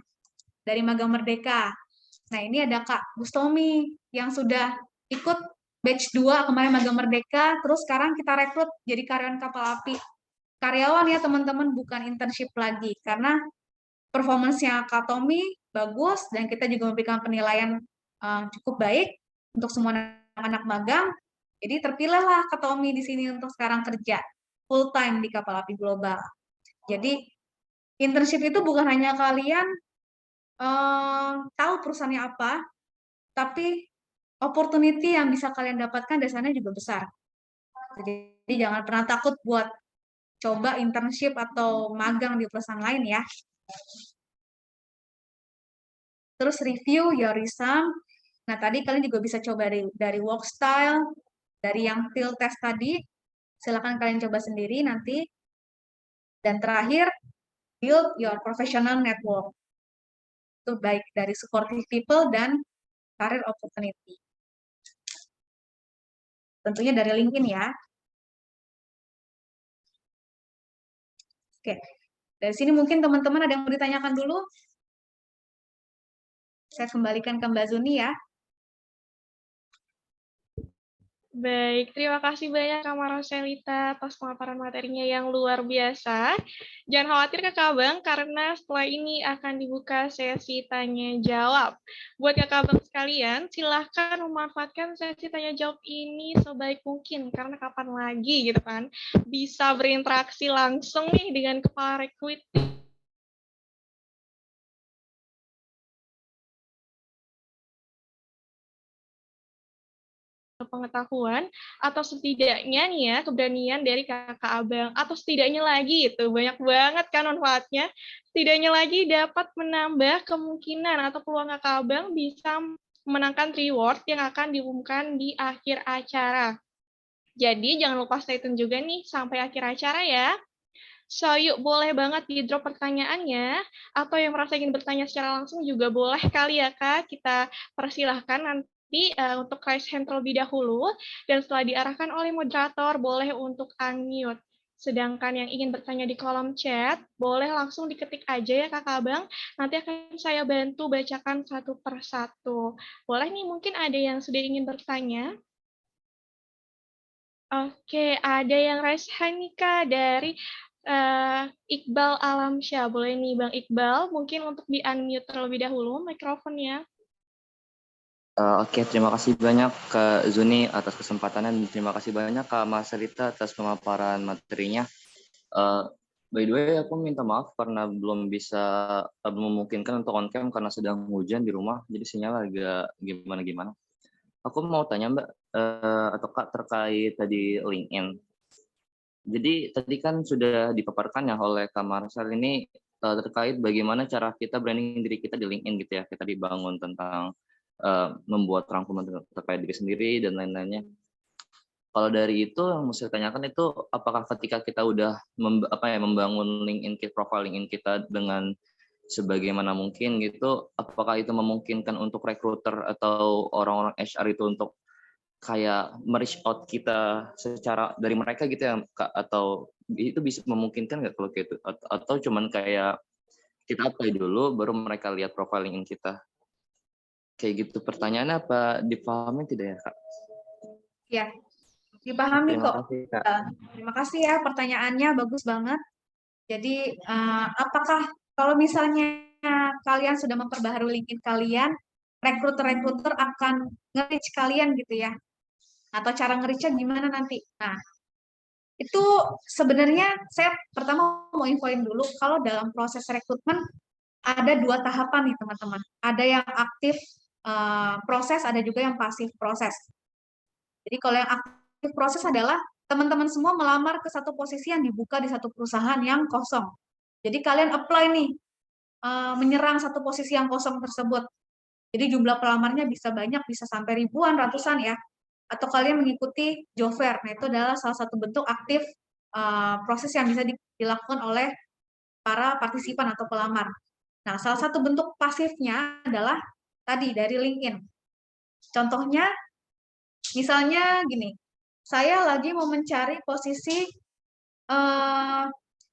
dari Magang Merdeka. Nah, ini ada Kak Bustomi yang sudah ikut batch 2 kemarin Magang Merdeka, terus sekarang kita rekrut jadi karyawan kapal api. Karyawan ya teman-teman, bukan internship lagi, karena performance-nya Kak Tommy bagus, dan kita juga memberikan penilaian cukup baik untuk semua anak-anak magang. Jadi terpilihlah Kak Tommy di sini untuk sekarang kerja full time di kapal api global. Jadi internship itu bukan hanya kalian tahu perusahaannya apa, tapi opportunity yang bisa kalian dapatkan dari sana juga besar. Jadi jangan pernah takut buat coba internship atau magang di perusahaan lain ya. Terus review your resume. Nah, tadi kalian juga bisa coba dari work style, dari yang field test tadi. Silakan kalian coba sendiri nanti. Dan terakhir, build your professional network. Itu baik dari supportive people dan career opportunity. Tentunya dari LinkedIn ya. Oke, dari sini mungkin teman-teman ada yang mau ditanyakan dulu. Saya kembalikan ke Mbak Zuni ya. Baik, terima kasih banyak Kak Maroselita atas pemaparan materinya yang luar biasa. Jangan khawatir Kakak Abang, karena setelah ini akan dibuka sesi tanya jawab. Buat Kakak Abang sekalian, silahkan memanfaatkan sesi tanya jawab ini sebaik mungkin, karena kapan lagi gitu kan, bisa berinteraksi langsung nih dengan kepala rekrut pengetahuan atau setidaknya nih ya keberanian dari kakak abang atau setidaknya lagi itu banyak banget kan manfaatnya, setidaknya lagi dapat menambah kemungkinan atau peluang kakak abang bisa memenangkan reward yang akan diumumkan di akhir acara. Jadi jangan lupa stay tune juga nih sampai akhir acara ya. So, yuk boleh banget di drop pertanyaannya, atau yang merasa ingin bertanya secara langsung juga boleh kali ya Kak, kita persilahkan nanti untuk raise hand terlebih dahulu, dan setelah diarahkan oleh moderator, boleh untuk unmute. Sedangkan yang ingin bertanya di kolom chat, boleh langsung diketik aja ya Kakak Abang, nanti akan saya bantu bacakan satu per satu. Boleh nih, mungkin ada yang sudah ingin bertanya? Oke, ada yang raise hand nih Kak dari Iqbal Alamsyah. Boleh nih Bang Iqbal, mungkin untuk di-unmute terlebih dahulu mikrofonnya. Oke, terima kasih banyak Kak Zuni atas kesempatannya dan terima kasih banyak Kak Mas Rita atas pemaparan materinya. By the way, aku minta maaf karena belum memungkinkan untuk on cam karena sedang hujan di rumah, jadi sinyal agak gimana-gimana. Aku mau tanya Mbak atau Kak terkait tadi LinkedIn. Jadi tadi kan sudah dipaparkan ya oleh Kak Marcel ini terkait bagaimana cara kita branding diri kita di LinkedIn gitu ya. Kita dibangun tentang membuat rangkuman terkait diri sendiri dan lain-lainnya. Kalau dari itu yang mesti tanyakan itu apakah ketika kita udah membangun profile LinkedIn kita dengan sebagaimana mungkin gitu, apakah itu memungkinkan untuk recruiter atau orang-orang HR itu untuk kayak reach out kita secara dari mereka gitu ya Kak, atau itu bisa memungkinkan nggak kalau gitu atau cuman kayak kita apply dulu baru mereka lihat profile LinkedIn kita? Kayak gitu pertanyaannya apa dipahami tidak ya, Kak? Ya, dipahami Terima kok. kasih, Kak. Terima kasih ya pertanyaannya, bagus banget. Jadi, apakah kalau misalnya kalian sudah memperbaharui LinkedIn kalian, rekruter-rekruter akan nge-reach kalian gitu ya? Atau cara nge-reach-nya gimana nanti? Nah, itu sebenarnya saya pertama mau infoin dulu kalau dalam proses rekrutmen ada 2 tahapan nih teman-teman. Ada yang aktif proses, ada juga yang pasif proses. Jadi kalau yang aktif proses adalah teman-teman semua melamar ke satu posisi yang dibuka di satu perusahaan yang kosong. Jadi kalian apply nih, menyerang satu posisi yang kosong tersebut. Jadi jumlah pelamarnya bisa banyak, bisa sampai ribuan, ratusan ya. Atau kalian mengikuti job fair. Nah, itu adalah salah satu bentuk aktif proses yang bisa dilakukan oleh para partisipan atau pelamar. Nah, salah satu bentuk pasifnya adalah tadi dari LinkedIn. Contohnya, misalnya gini, saya lagi mau mencari posisi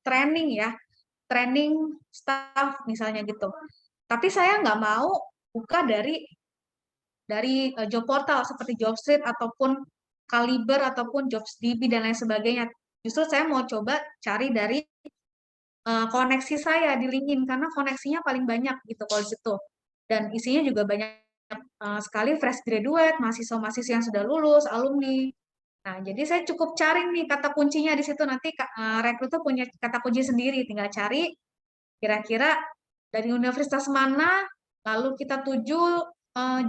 training ya, training staff misalnya gitu. Tapi saya nggak mau buka dari job portal seperti Jobstreet ataupun Kaliber ataupun JobsDB dan lain sebagainya. Justru saya mau coba cari dari koneksi saya di LinkedIn karena koneksinya paling banyak gitu kalau di situ. Dan isinya juga banyak sekali fresh graduate, mahasiswa-mahasiswa yang sudah lulus, alumni. Nah, jadi saya cukup cari nih kata kuncinya di situ nanti rekruter punya kata kunci sendiri, tinggal cari kira-kira dari universitas mana, lalu kita tuju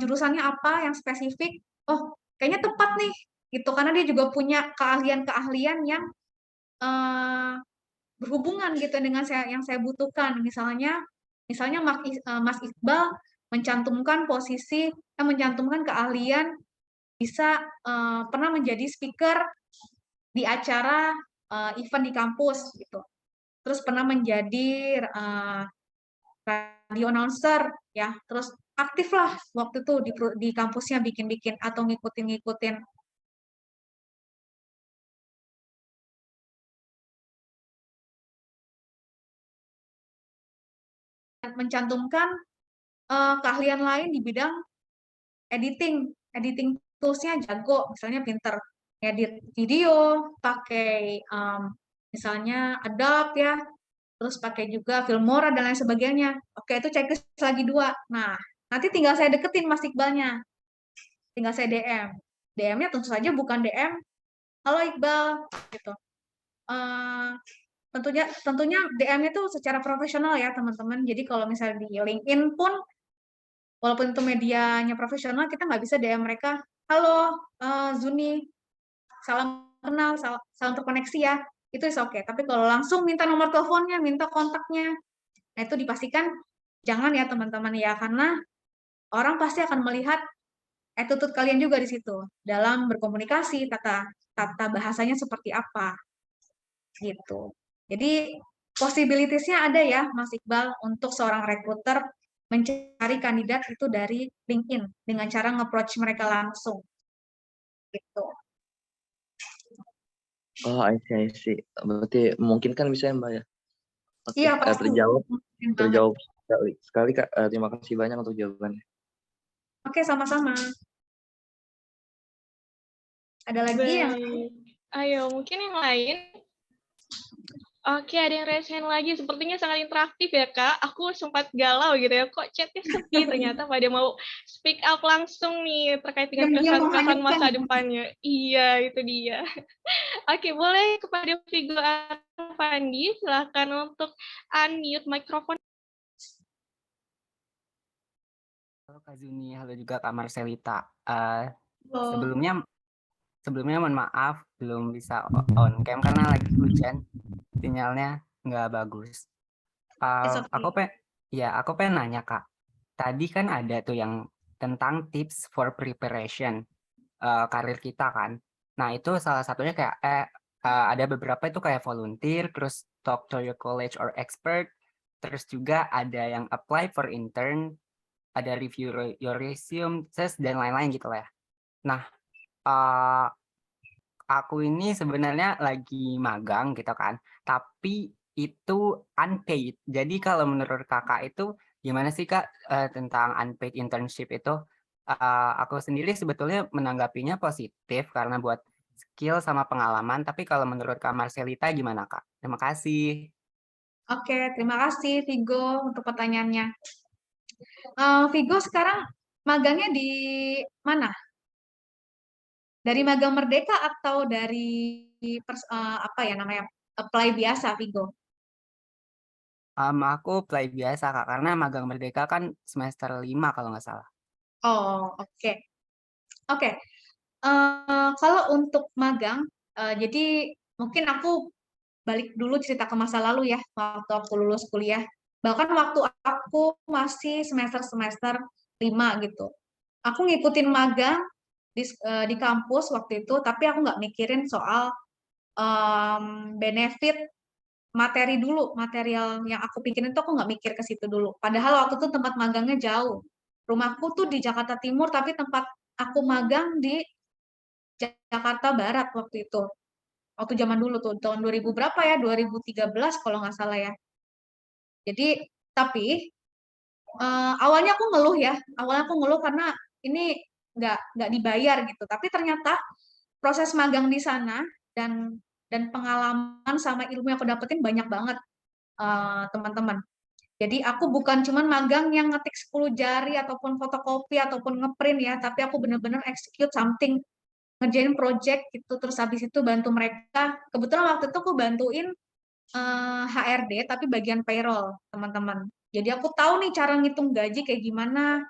jurusannya apa yang spesifik. Oh, kayaknya tepat nih, gitu karena dia juga punya keahlian-keahlian yang berhubungan gitu dengan yang saya butuhkan. Misalnya Mas Iqbal mencantumkan keahlian bisa pernah menjadi speaker di acara event di kampus gitu. Terus pernah menjadi radio announcer ya. Terus aktif lah waktu itu di kampusnya bikin-bikin atau ngikutin mencantumkan keahlian lain di bidang editing toolsnya jago, misalnya pinter edit video, pakai misalnya Adobe ya, terus pakai juga Filmora dan lain sebagainya. Oke, itu checklist lagi 2. Nah, nanti tinggal saya deketin Mas Iqbalnya. Tinggal saya DM. DM-nya tentu saja bukan DM, halo Iqbal, gitu. Tentunya DM-nya itu secara profesional ya, teman-teman. Jadi kalau misalnya di LinkedIn pun, walaupun itu medianya profesional, kita nggak bisa DM mereka, halo Zuni, salam kenal, salam terkoneksi ya. Itu is oke. Tapi kalau langsung minta nomor teleponnya, minta kontaknya, nah itu dipastikan jangan ya teman-teman ya, karena orang pasti akan melihat attitude kalian juga di situ dalam berkomunikasi, tata bahasanya seperti apa gitu. Jadi possibilities-nya ada ya Mas Iqbal untuk seorang recruiter mencari kandidat itu dari LinkedIn dengan cara nge-approach mereka langsung gitu. Oh, I see. Berarti mungkin kan bisa ya, Mbak ya? Oke, Iya pasti. terjawab Mungkin banget. terjawab sekali Kak. Terima kasih banyak untuk jawabannya. Oke, sama-sama. Ada lagi yang Baik. Ayo, mungkin yang lain. Oke, ada yang raise hand lagi. Sepertinya sangat interaktif ya, Kak. Aku sempat galau gitu ya. Kok chatnya sepi ternyata pada mau speak up langsung nih terkait dengan diam-diam kesan-kesan masa menghanyutkan. depannya. Iya, itu dia. Oke, boleh kepada Vigo Arfandi, silakan untuk unmute mikrofon. Halo Kak Zuni, halo juga Kak Marcelita. Loh, Sebelumnya mohon maaf belum bisa on cam karena lagi hujan, sinyalnya nggak bagus. it's Aku okay. pengen nanya Kak. Tadi kan ada tuh yang tentang tips for preparation karir kita kan. Nah itu salah satunya kayak ada beberapa itu kayak volunteer, terus talk to your college or expert, terus juga ada yang apply for intern, ada review your resume, dan lain-lain gitu lah ya. Nah, uh, aku ini sebenarnya lagi magang gitu kan, tapi itu unpaid. Jadi kalau menurut kakak itu gimana sih Kak tentang unpaid internship itu? Aku sendiri sebetulnya menanggapinya positif karena buat skill sama pengalaman, tapi kalau menurut Kak Marcelita gimana Kak? Terima kasih. Oke, terima kasih Vigo untuk pertanyaannya. Vigo sekarang magangnya di mana? Dari magang Merdeka atau dari apa ya namanya apply biasa, Vigo? Aku apply biasa Kak, karena magang Merdeka kan semester 5 kalau nggak salah. Oh, oke. Oke. Kalau untuk magang, jadi mungkin aku balik dulu cerita ke masa lalu ya, waktu aku lulus kuliah. Bahkan waktu aku masih semester 5 gitu. Aku ngikutin magang di kampus waktu itu, tapi aku nggak mikirin soal benefit materi dulu, material yang aku pikirin itu aku nggak mikir ke situ dulu. Padahal waktu itu tempat magangnya jauh. Rumahku tuh di Jakarta Timur, tapi tempat aku magang di Jakarta Barat waktu itu. Waktu zaman dulu tuh, tahun 2000 berapa ya? 2013 kalau nggak salah ya. Jadi, tapi awalnya aku ngeluh ya. Awalnya aku ngeluh karena ini nggak dibayar gitu. Tapi ternyata proses magang di sana dan pengalaman sama ilmu yang aku dapetin banyak banget teman-teman. Jadi aku bukan cuman magang yang ngetik 10 jari ataupun fotokopi ataupun ngeprint ya, tapi aku bener-bener execute something, ngerjain project gitu, terus habis itu bantu mereka. Kebetulan waktu itu aku bantuin HRD tapi bagian payroll, teman-teman. Jadi aku tahu nih cara ngitung gaji kayak gimana,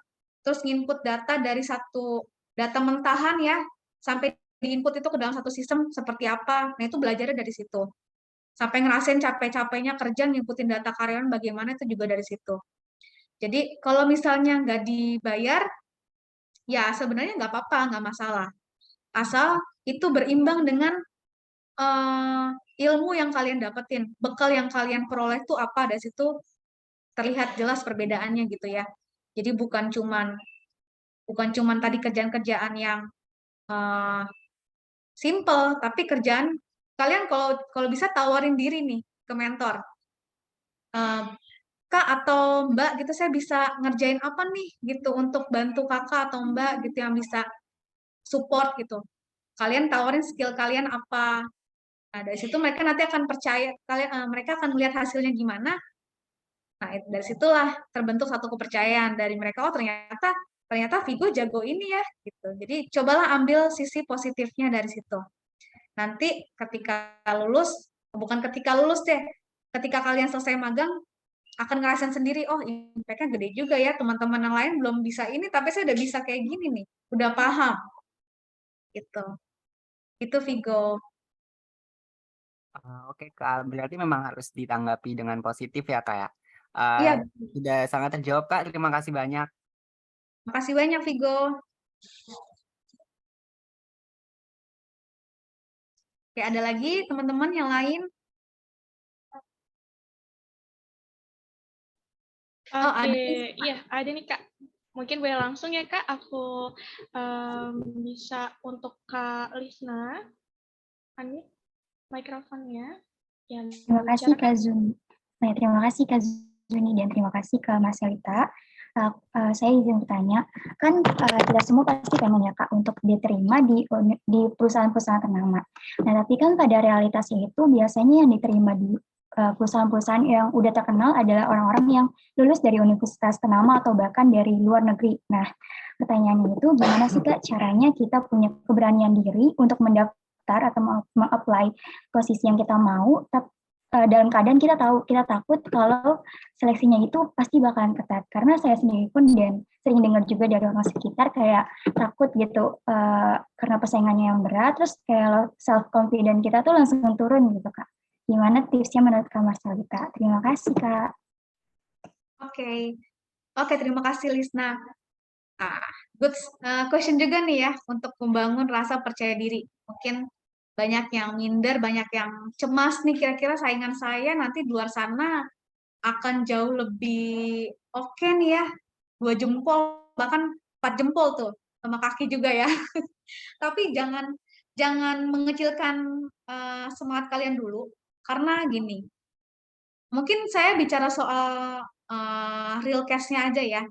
terus nginput data dari satu data mentahan ya, sampai diinput itu ke dalam satu sistem seperti apa. Nah, itu belajarnya dari situ. Sampai ngerasain capek-capeknya kerja ngikutin data karyawan bagaimana itu juga dari situ. Jadi kalau misalnya nggak dibayar, ya sebenarnya nggak apa-apa, nggak masalah. Asal itu berimbang dengan ilmu yang kalian dapetin, bekal yang kalian peroleh itu apa, dari situ terlihat jelas perbedaannya gitu ya. Jadi bukan cuman tadi kerjaan-kerjaan yang simple, tapi kerjaan kalian kalau bisa tawarin diri nih ke mentor. Kak atau Mbak gitu, saya bisa ngerjain apa nih gitu untuk bantu kakak atau Mbak gitu yang bisa support gitu. Kalian tawarin skill kalian apa. Nah, dari situ mereka nanti akan percaya, mereka akan melihat hasilnya gimana. Nah, dari situlah terbentuk satu kepercayaan dari mereka, oh ternyata Vigo jago ini ya gitu. Jadi cobalah ambil sisi positifnya dari situ. Nanti ketika lulus, bukan ketika lulus deh, ketika kalian selesai magang akan ngerasain sendiri, oh impact-nya gede juga ya, teman-teman yang lain belum bisa ini tapi saya udah bisa kayak gini nih, udah paham gitu. Itu Vigo. Oke Kak, berarti memang harus ditanggapi dengan positif ya Kak ya. Iya, Sudah sangat terjawab Kak, terima kasih banyak. makasih banyak Vigo. Oke, ada lagi teman-teman yang lain? Oh, Oke, ada. iya ada nih Kak. Mungkin boleh langsung ya Kak, aku bisa untuk Kak Lisna, unmute mikrofonnya. Yang Terima kasih bicara, Kak. Kak Zuni. Nah, terima kasih Kak Zuni dan terima kasih Kak Mas Elita. Saya izin bertanya, kan kita semua pasti pengen ya Kak untuk diterima di perusahaan-perusahaan ternama. Nah, tapi kan pada realitasnya itu biasanya yang diterima di perusahaan-perusahaan yang udah terkenal adalah orang-orang yang lulus dari universitas ternama atau bahkan dari luar negeri. Nah, pertanyaannya itu gimana sih Kak caranya kita punya keberanian diri untuk mendaftar atau mengapply posisi yang kita mau, dalam keadaan kita takut kalau seleksinya itu pasti bakalan ketat. Karena saya sendiri pun dan sering dengar juga dari orang sekitar kayak takut gitu karena persaingannya yang berat, terus kayak self confidence kita tuh langsung turun gitu Kak. Gimana tipsnya menurut Kak Marcelita? Terima kasih Kak. Oke, terima kasih Lisna. Good question juga nih ya untuk membangun rasa percaya diri. Mungkin banyak yang minder, banyak yang cemas nih kira-kira saingan saya nanti di luar sana akan jauh lebih oke nih ya, 2 jempol bahkan 4 jempol tuh sama kaki juga ya. Tapi jangan mengecilkan semangat kalian dulu karena gini. Mungkin saya bicara soal real case-nya aja ya.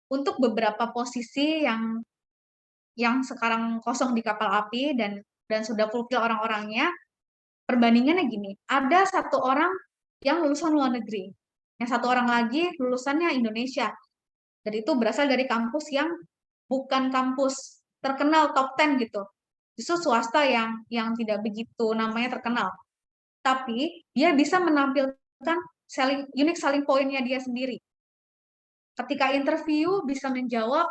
Untuk beberapa posisi yang sekarang kosong di kapal api dan sudah fulfill orang-orangnya, perbandingannya gini, ada satu orang yang lulusan luar negeri, yang satu orang lagi lulusannya Indonesia, dan itu berasal dari kampus yang bukan kampus terkenal top 10 gitu, justru swasta yang tidak begitu namanya terkenal, tapi dia bisa menampilkan unique selling point-nya dia sendiri. Ketika interview bisa menjawab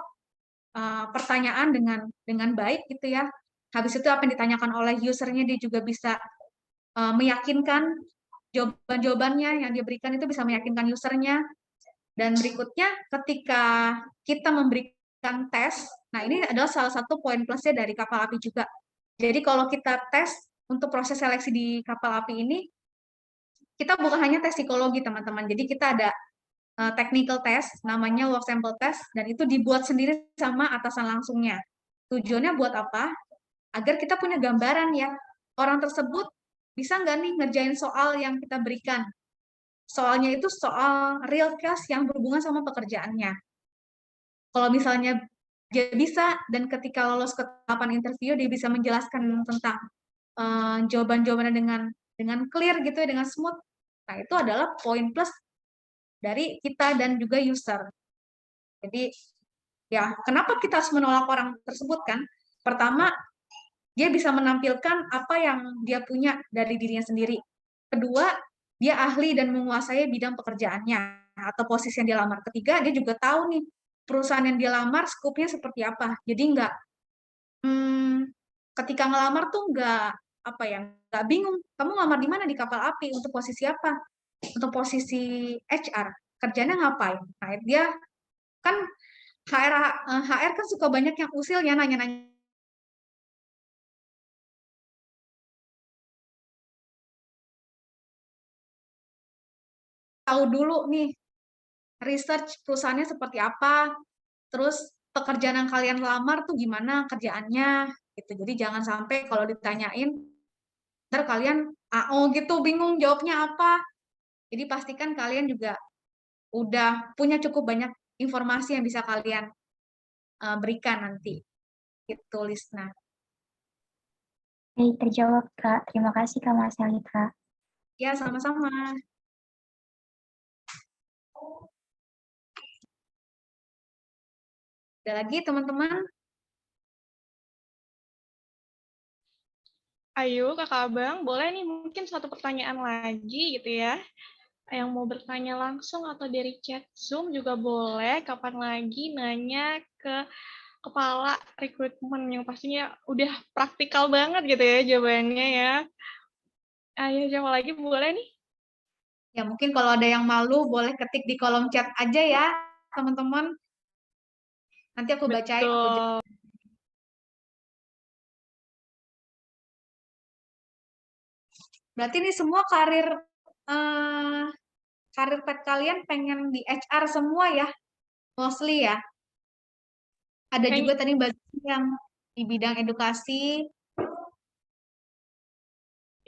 pertanyaan dengan baik gitu ya. Habis itu apa yang ditanyakan oleh usernya dia juga bisa meyakinkan jawaban-jawabannya yang dia berikan itu bisa meyakinkan usernya. Dan berikutnya ketika kita memberikan tes, nah ini adalah salah satu poin plusnya dari kapal api juga. Jadi kalau kita tes untuk proses seleksi di kapal api ini, kita bukan hanya tes psikologi teman-teman. Jadi kita ada technical test, namanya work sample test, dan itu dibuat sendiri sama atasan langsungnya. Tujuannya buat apa? Agar kita punya gambaran ya, orang tersebut bisa nggak nih ngerjain soal yang kita berikan. Soalnya itu soal real case yang berhubungan sama pekerjaannya. Kalau misalnya dia bisa, dan ketika lolos ke tahapan interview, dia bisa menjelaskan tentang jawaban-jawabannya dengan clear gitu ya, dengan smooth. Nah, itu adalah poin plus dari kita dan juga user. Jadi ya, kenapa kita harus menolak orang tersebut kan? Pertama, dia bisa menampilkan apa yang dia punya dari dirinya sendiri. Kedua, dia ahli dan menguasai bidang pekerjaannya atau posisi yang dia lamar. Ketiga, dia juga tahu nih perusahaan yang dia lamar skupnya seperti apa. Jadi ketika ngelamar tuh nggak bingung. Kamu ngelamar di mana, di kapal api, untuk posisi apa? Untuk posisi HR, kerjanya ngapain? Nah, dia kan HR kan suka banyak yang usil ya, nanya-nanya tahu dulu nih research perusahaannya seperti apa, terus pekerjaan yang kalian lamar tuh gimana kerjaannya gitu. Jadi jangan sampai kalau ditanyain ntar kalian AO gitu bingung jawabnya apa. Jadi pastikan kalian juga udah punya cukup banyak informasi yang bisa kalian berikan nanti. Gitu, Lisna. Baik, terjawab, Kak. Terima kasih, Kak Marcelita. Ya, sama-sama. Ada lagi teman-teman? Ayo Kakak Abang, boleh nih mungkin satu pertanyaan lagi gitu ya. Yang mau bertanya langsung atau dari chat Zoom juga boleh. Kapan lagi nanya ke kepala rekrutmen yang pastinya udah praktikal banget gitu ya jawabannya ya. Ayo siapa lagi boleh nih? Ya, mungkin kalau ada yang malu boleh ketik di kolom chat aja ya, teman-teman. Nanti aku bacain, aku jawab. Betul. Berarti ini semua karir path kalian pengen di HR semua ya, mostly ya. Ada juga tadi Mbak yang di bidang edukasi.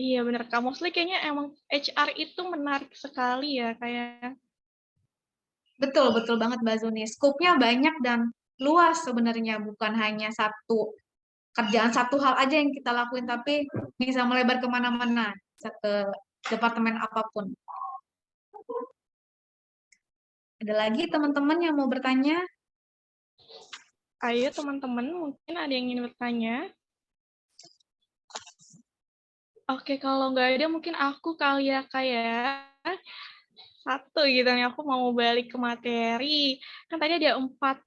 Iya bener Kak, mostly kayaknya emang HR itu menarik sekali ya kayak. Betul, betul banget Mbak Zuni. Scope-nya banyak dan luas sebenarnya, bukan hanya satu kerjaan satu hal aja yang kita lakuin, tapi bisa melebar kemana-mana, bisa ke departemen apapun. Ada lagi teman-teman yang mau bertanya? Ayo teman-teman, mungkin ada yang ingin bertanya. Oke, kalau nggak ada mungkin aku kali ya kayak satu gitu nih, aku mau balik ke materi. Kan tadi ada 4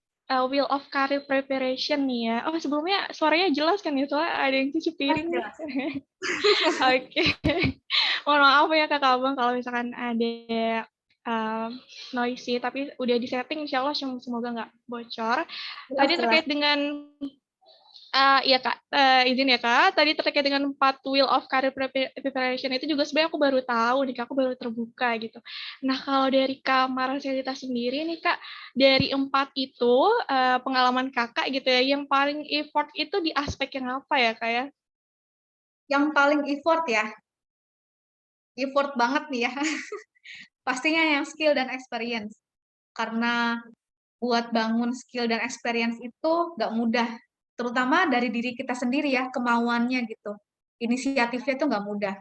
wheel of career preparation nih ya. Oh, sebelumnya suaranya jelas kan ya, soalnya ada yang cuci piring nih. Oke. Mohon maaf ya Kakak Abang kalau misalkan ada noisy, tapi udah disetting insya Allah semoga nggak bocor. Tadi terkait dengan iya Kak, izin ya Kak. Tadi terkait dengan 4 wheel of career preparation itu juga sebenarnya aku baru tahu nih Kak, aku baru terbuka gitu. Nah kalau dari Kak Marcelita sendiri nih Kak, dari 4 itu pengalaman Kakak gitu ya, yang paling effort itu di aspek yang apa ya Kak ya? Yang paling effort ya, effort banget nih ya. Pastinya yang skill dan experience. Karena buat bangun skill dan experience itu nggak mudah. Terutama dari diri kita sendiri ya, kemauannya gitu. Inisiatifnya itu nggak mudah.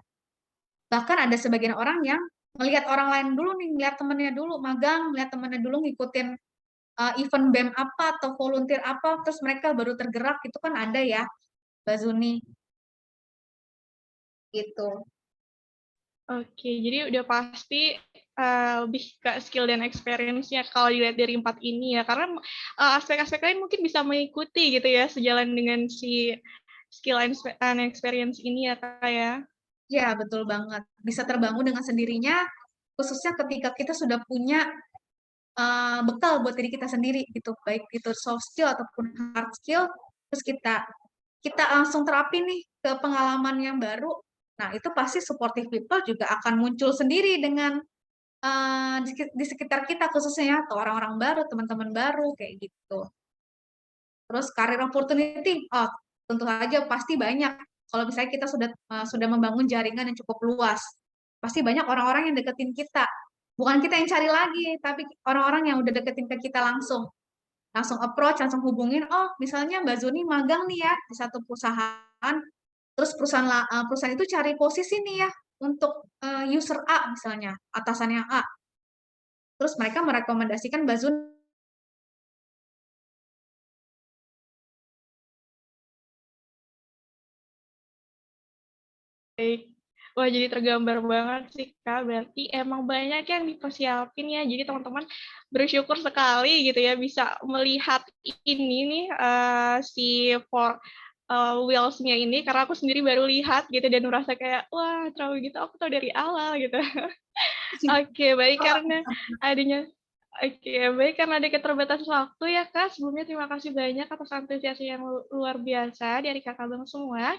Bahkan ada sebagian orang yang melihat orang lain dulu nih, melihat temennya dulu, magang, melihat temennya dulu ngikutin event BEM apa atau volunteer apa, terus mereka baru tergerak, itu kan ada ya, Mbak Zuni. Gitu. Oke, jadi udah pasti lebih ke skill dan experience-nya kalau dilihat dari 4 ini ya, karena aspek-aspek lain mungkin bisa mengikuti gitu ya, sejalan dengan si skill and experience ini ya Kak ya. Ya, betul banget. Bisa terbangun dengan sendirinya, khususnya ketika kita sudah punya bekal buat diri kita sendiri gitu, baik itu soft skill ataupun hard skill, terus kita langsung terapin nih ke pengalaman yang baru. Nah, itu pasti supportive people juga akan muncul sendiri dengan di sekitar kita khususnya ya, atau orang-orang baru, teman-teman baru kayak gitu. Terus career opportunity, oh tentu saja pasti banyak. Kalau misalnya kita sudah membangun jaringan yang cukup luas, pasti banyak orang-orang yang deketin kita. Bukan kita yang cari lagi, tapi orang-orang yang udah deketin ke kita langsung approach, langsung hubungin. Oh, misalnya Mbak Zuni magang nih ya di satu perusahaan, terus perusahaan itu cari posisi nih ya untuk user A misalnya, atasannya A. Terus mereka merekomendasikan Mbak Zuni. Baik. Wah, jadi tergambar banget sih, Kak. Berarti emang banyak yang dipersiapin ya. Jadi teman-teman bersyukur sekali gitu ya bisa melihat ini nih si wheels-nya ini karena aku sendiri baru lihat gitu dan merasa kayak wah, terlalu gitu aku tahu dari awal gitu. Oke, baik karena adanya baik karena ada keterbatasan waktu ya, Kak. Sebelumnya terima kasih banyak atas antusiasme yang luar biasa dari Kakak Bang semua.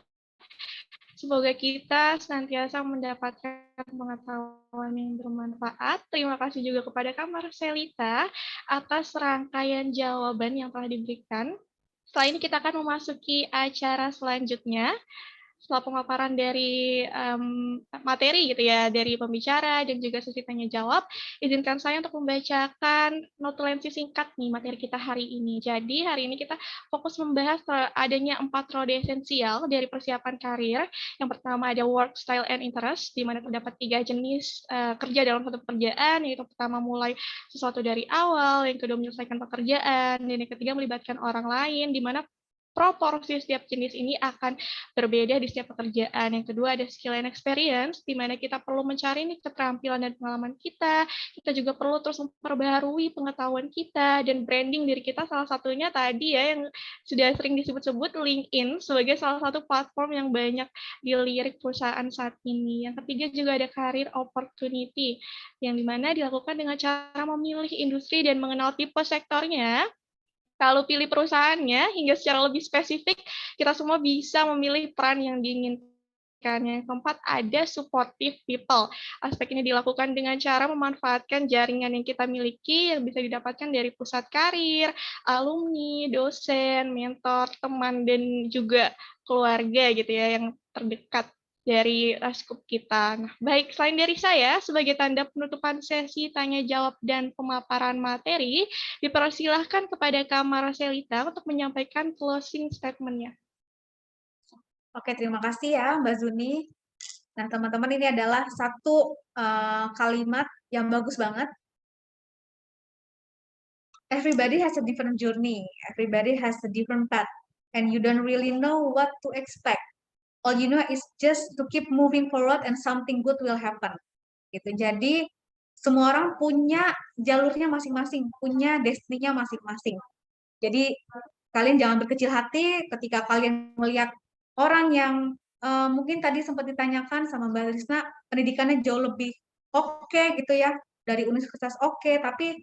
Semoga kita senantiasa mendapatkan pengetahuan yang bermanfaat. Terima kasih juga kepada Kak Marcelita atas rangkaian jawaban yang telah diberikan. Setelah ini kita akan memasuki acara selanjutnya. setelah pemaparan dari materi gitu ya, dari pembicara dan juga sesi tanya jawab, izinkan saya untuk membacakan notulensi singkat nih materi kita hari ini. Jadi hari ini kita fokus membahas adanya 4 roda esensial dari persiapan karir. Yang pertama ada work style and interest, di mana terdapat 3 jenis kerja dalam satu pekerjaan, yaitu pertama mulai sesuatu dari awal, yang kedua menyelesaikan pekerjaan, dan yang ketiga melibatkan orang lain, di mana proporsi setiap jenis ini akan berbeda di setiap pekerjaan. Yang kedua ada skill and experience, di mana kita perlu mencari nih keterampilan dan pengalaman kita. Kita juga perlu terus memperbaharui pengetahuan kita dan branding diri kita. Salah satunya tadi ya yang sudah sering disebut-sebut LinkedIn sebagai salah satu platform yang banyak dilirik perusahaan saat ini. Yang ketiga juga ada career opportunity, yang dimana dilakukan dengan cara memilih industri dan mengenal tipe sektornya. Kalau pilih perusahaannya, hingga secara lebih spesifik, kita semua bisa memilih peran yang diinginkan. Yang keempat, ada supportive people. Aspek ini dilakukan dengan cara memanfaatkan jaringan yang kita miliki, yang bisa didapatkan dari pusat karir, alumni, dosen, mentor, teman, dan juga keluarga gitu ya, yang terdekat dari skup kita. Nah, baik, selain dari saya, sebagai tanda penutupan sesi tanya jawab dan pemaparan materi, dipersilahkan kepada Kak Marcelita untuk menyampaikan closing statement-nya. Oke, terima kasih ya Mbak Zuni. Nah, teman-teman, ini adalah satu kalimat yang bagus banget. Everybody has a different journey. Everybody has a different path. And you don't really know what to expect. All you know is just to keep moving forward and something good will happen. Gitu. Jadi, semua orang punya jalurnya masing-masing, punya destiny-nya masing-masing. Jadi, kalian jangan berkecil hati ketika kalian melihat orang yang mungkin tadi sempat ditanyakan sama Mbak Risna, pendidikannya jauh lebih oke gitu ya, dari universitas oke, tapi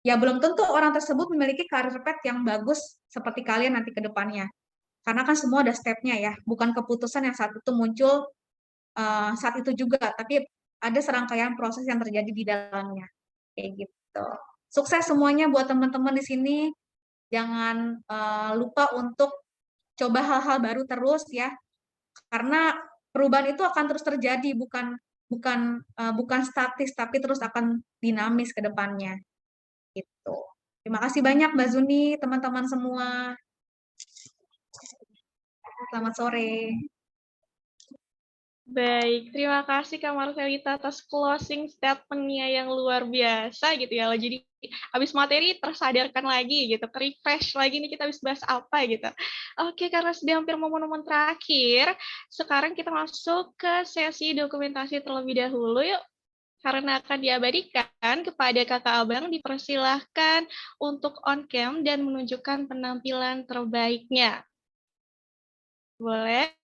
ya belum tentu orang tersebut memiliki karir path yang bagus seperti kalian nanti ke depannya. Karena kan semua ada step-nya ya, bukan keputusan yang saat itu muncul saat itu juga, tapi ada serangkaian proses yang terjadi di dalamnya. Kayak gitu. Sukses semuanya buat teman-teman di sini. Jangan lupa untuk coba hal-hal baru terus ya, karena perubahan itu akan terus terjadi, bukan statis, tapi terus akan dinamis ke depannya. Gitu. Terima kasih banyak Mbak Zuni, teman-teman semua. Selamat sore. Baik, terima kasih Kak Marcelita atas closing statement-nya yang luar biasa gitu ya. Jadi habis materi tersadarkan lagi gitu, refresh lagi nih kita habis bahas apa gitu. Oke, karena sudah hampir momen-momen terakhir, sekarang kita masuk ke sesi dokumentasi terlebih dahulu yuk. Karena akan diabadikan kepada kakak abang, dipersilahkan untuk on cam dan menunjukkan penampilan terbaiknya. Boleh?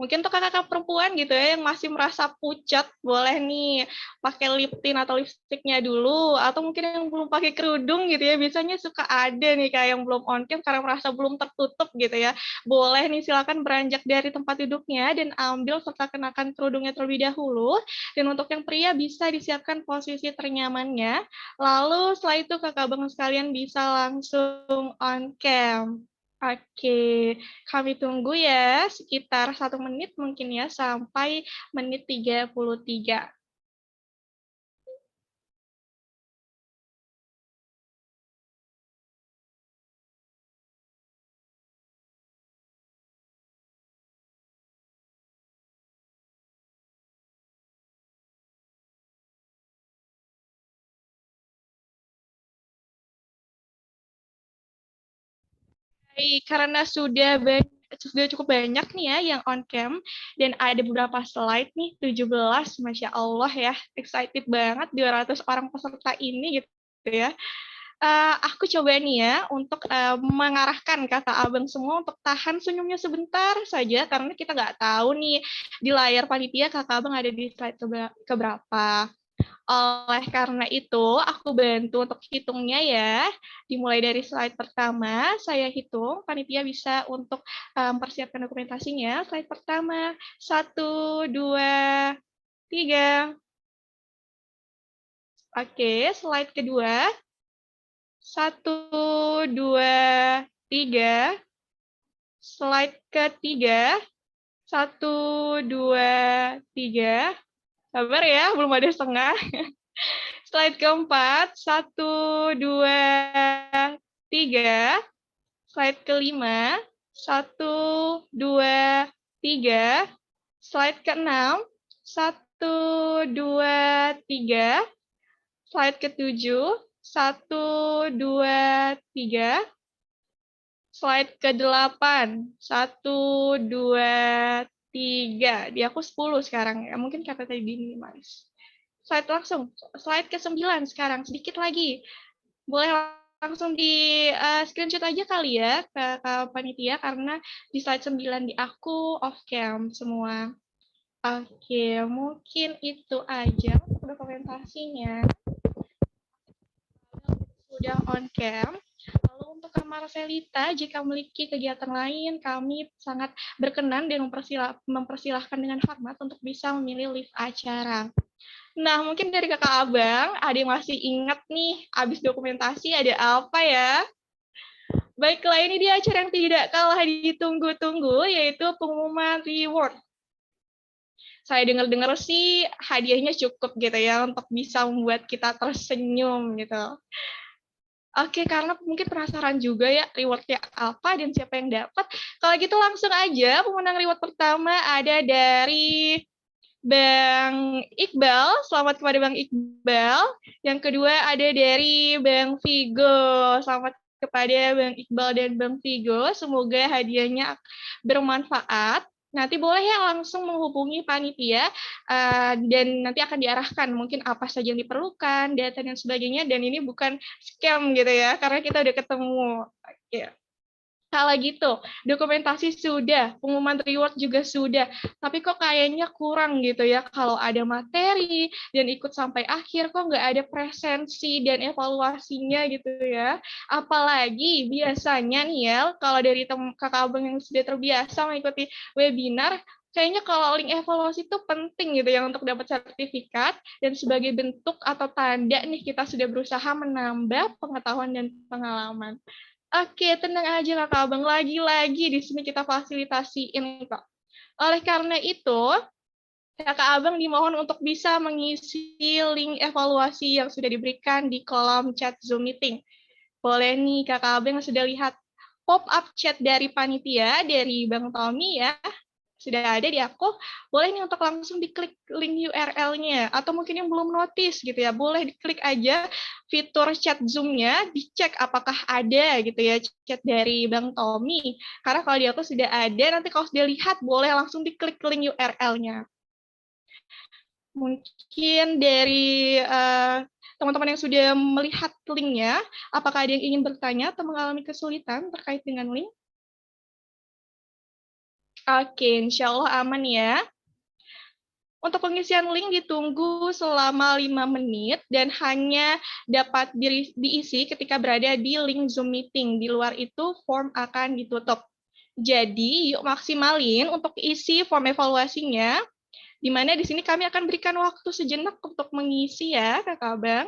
Mungkin untuk kakak-kakak perempuan gitu ya, yang masih merasa pucat, boleh nih pakai lip tint atau lipstiknya dulu, atau mungkin yang belum pakai kerudung gitu ya, biasanya suka ada nih kayak yang belum on cam karena merasa belum tertutup gitu ya. Boleh nih silakan beranjak dari tempat duduknya dan ambil serta kenakan kerudungnya terlebih dahulu. Dan untuk yang pria bisa disiapkan posisi ternyamannya. Lalu setelah itu kakak abang sekalian bisa langsung on cam. Oke, kami tunggu ya sekitar 1 menit mungkin ya sampai menit 33. Baik, karena sudah cukup banyak nih ya yang on cam dan ada beberapa slide nih 17, Masya Allah ya, excited banget 200 orang peserta ini gitu ya. Aku coba nih ya untuk mengarahkan kakak abang semua untuk tahan senyumnya sebentar saja karena kita nggak tahu nih di layar panitia kakak abang ada di slide keberapa. Oleh karena itu, aku bantu untuk hitungnya ya. Dimulai dari slide pertama, saya hitung, panitia bisa untuk mempersiapkan dokumentasinya. Slide pertama, 1, 2, 3. Oke, slide kedua, 1, 2, 3. Slide ketiga, 1, 2, 3. Sabar ya, belum ada setengah. Slide keempat, 1, 2, 3. Slide kelima, 1, 2, 3. Slide keenam, 1, 2, 3. Slide ketujuh, 1, 2, 3. Slide ke-8, 1, 2, 3. Di aku 10 sekarang ya, mungkin kata tadi minimize. Slide langsung, slide ke-9 sekarang, sedikit lagi. Boleh langsung di screenshot aja kali ya ke panitia, karena di slide 9 di aku off cam semua. Oke, mungkin itu aja untuk dokumentasinya. Sudah on cam. Lalu untuk Kak Marcelita, jika memiliki kegiatan lain, kami sangat berkenan dan mempersilahkan dengan hormat untuk bisa memilih live acara. Nah, mungkin dari kakak abang, ada yang masih ingat nih, abis dokumentasi ada apa ya? Baiklah, ini dia acara yang tidak kalah ditunggu-tunggu, yaitu pengumuman reward. Saya dengar-dengar sih hadiahnya cukup gitu ya, untuk bisa membuat kita tersenyum gitu. Oke, karena mungkin penasaran juga ya rewardnya apa dan siapa yang dapat. Kalau gitu langsung aja, pemenang reward pertama ada dari Bang Iqbal, selamat kepada Bang Iqbal. Yang kedua ada dari Bang Vigo, selamat kepada Bang Iqbal dan Bang Vigo. Semoga hadiahnya bermanfaat. Nanti boleh ya langsung menghubungi panitia dan nanti akan diarahkan mungkin apa saja yang diperlukan, data dan sebagainya. Dan ini bukan scam gitu ya, karena kita udah ketemu. Oke. Kalau gitu, dokumentasi sudah, pengumuman reward juga sudah, tapi kok kayaknya kurang gitu ya, kalau ada materi dan ikut sampai akhir, kok nggak ada presensi dan evaluasinya gitu ya. Apalagi biasanya nih ya, kalau dari kakak abang yang sudah terbiasa mengikuti webinar, kayaknya kalau link evaluasi itu penting gitu ya untuk dapat sertifikat, dan sebagai bentuk atau tanda nih kita sudah berusaha menambah pengetahuan dan pengalaman. Oke, tenang aja kakak abang, lagi-lagi di sini kita fasilitasiin kok. Oleh karena itu, kakak abang dimohon untuk bisa mengisi link evaluasi yang sudah diberikan di kolom chat Zoom meeting. Boleh nih kakak abang yang sudah lihat pop-up chat dari panitia, dari Bang Tommy ya, sudah ada di aku, boleh nih untuk langsung diklik link URL-nya, atau mungkin yang belum notice gitu ya, boleh diklik aja fitur chat Zoom-nya, dicek apakah ada gitu ya chat dari Bang Tommy. Karena kalau di aku sudah ada, nanti kalau sudah lihat boleh langsung diklik link URL-nya. Mungkin dari teman-teman yang sudah melihat link-nya, apakah ada yang ingin bertanya atau mengalami kesulitan terkait dengan link? Oke, insya Allah aman ya. Untuk pengisian link ditunggu selama 5 menit dan hanya dapat diisi ketika berada di link Zoom meeting. Di luar itu form akan ditutup. Jadi yuk maksimalin untuk isi form evaluasinya, di mana di sini kami akan berikan waktu sejenak untuk mengisi ya kakak abang.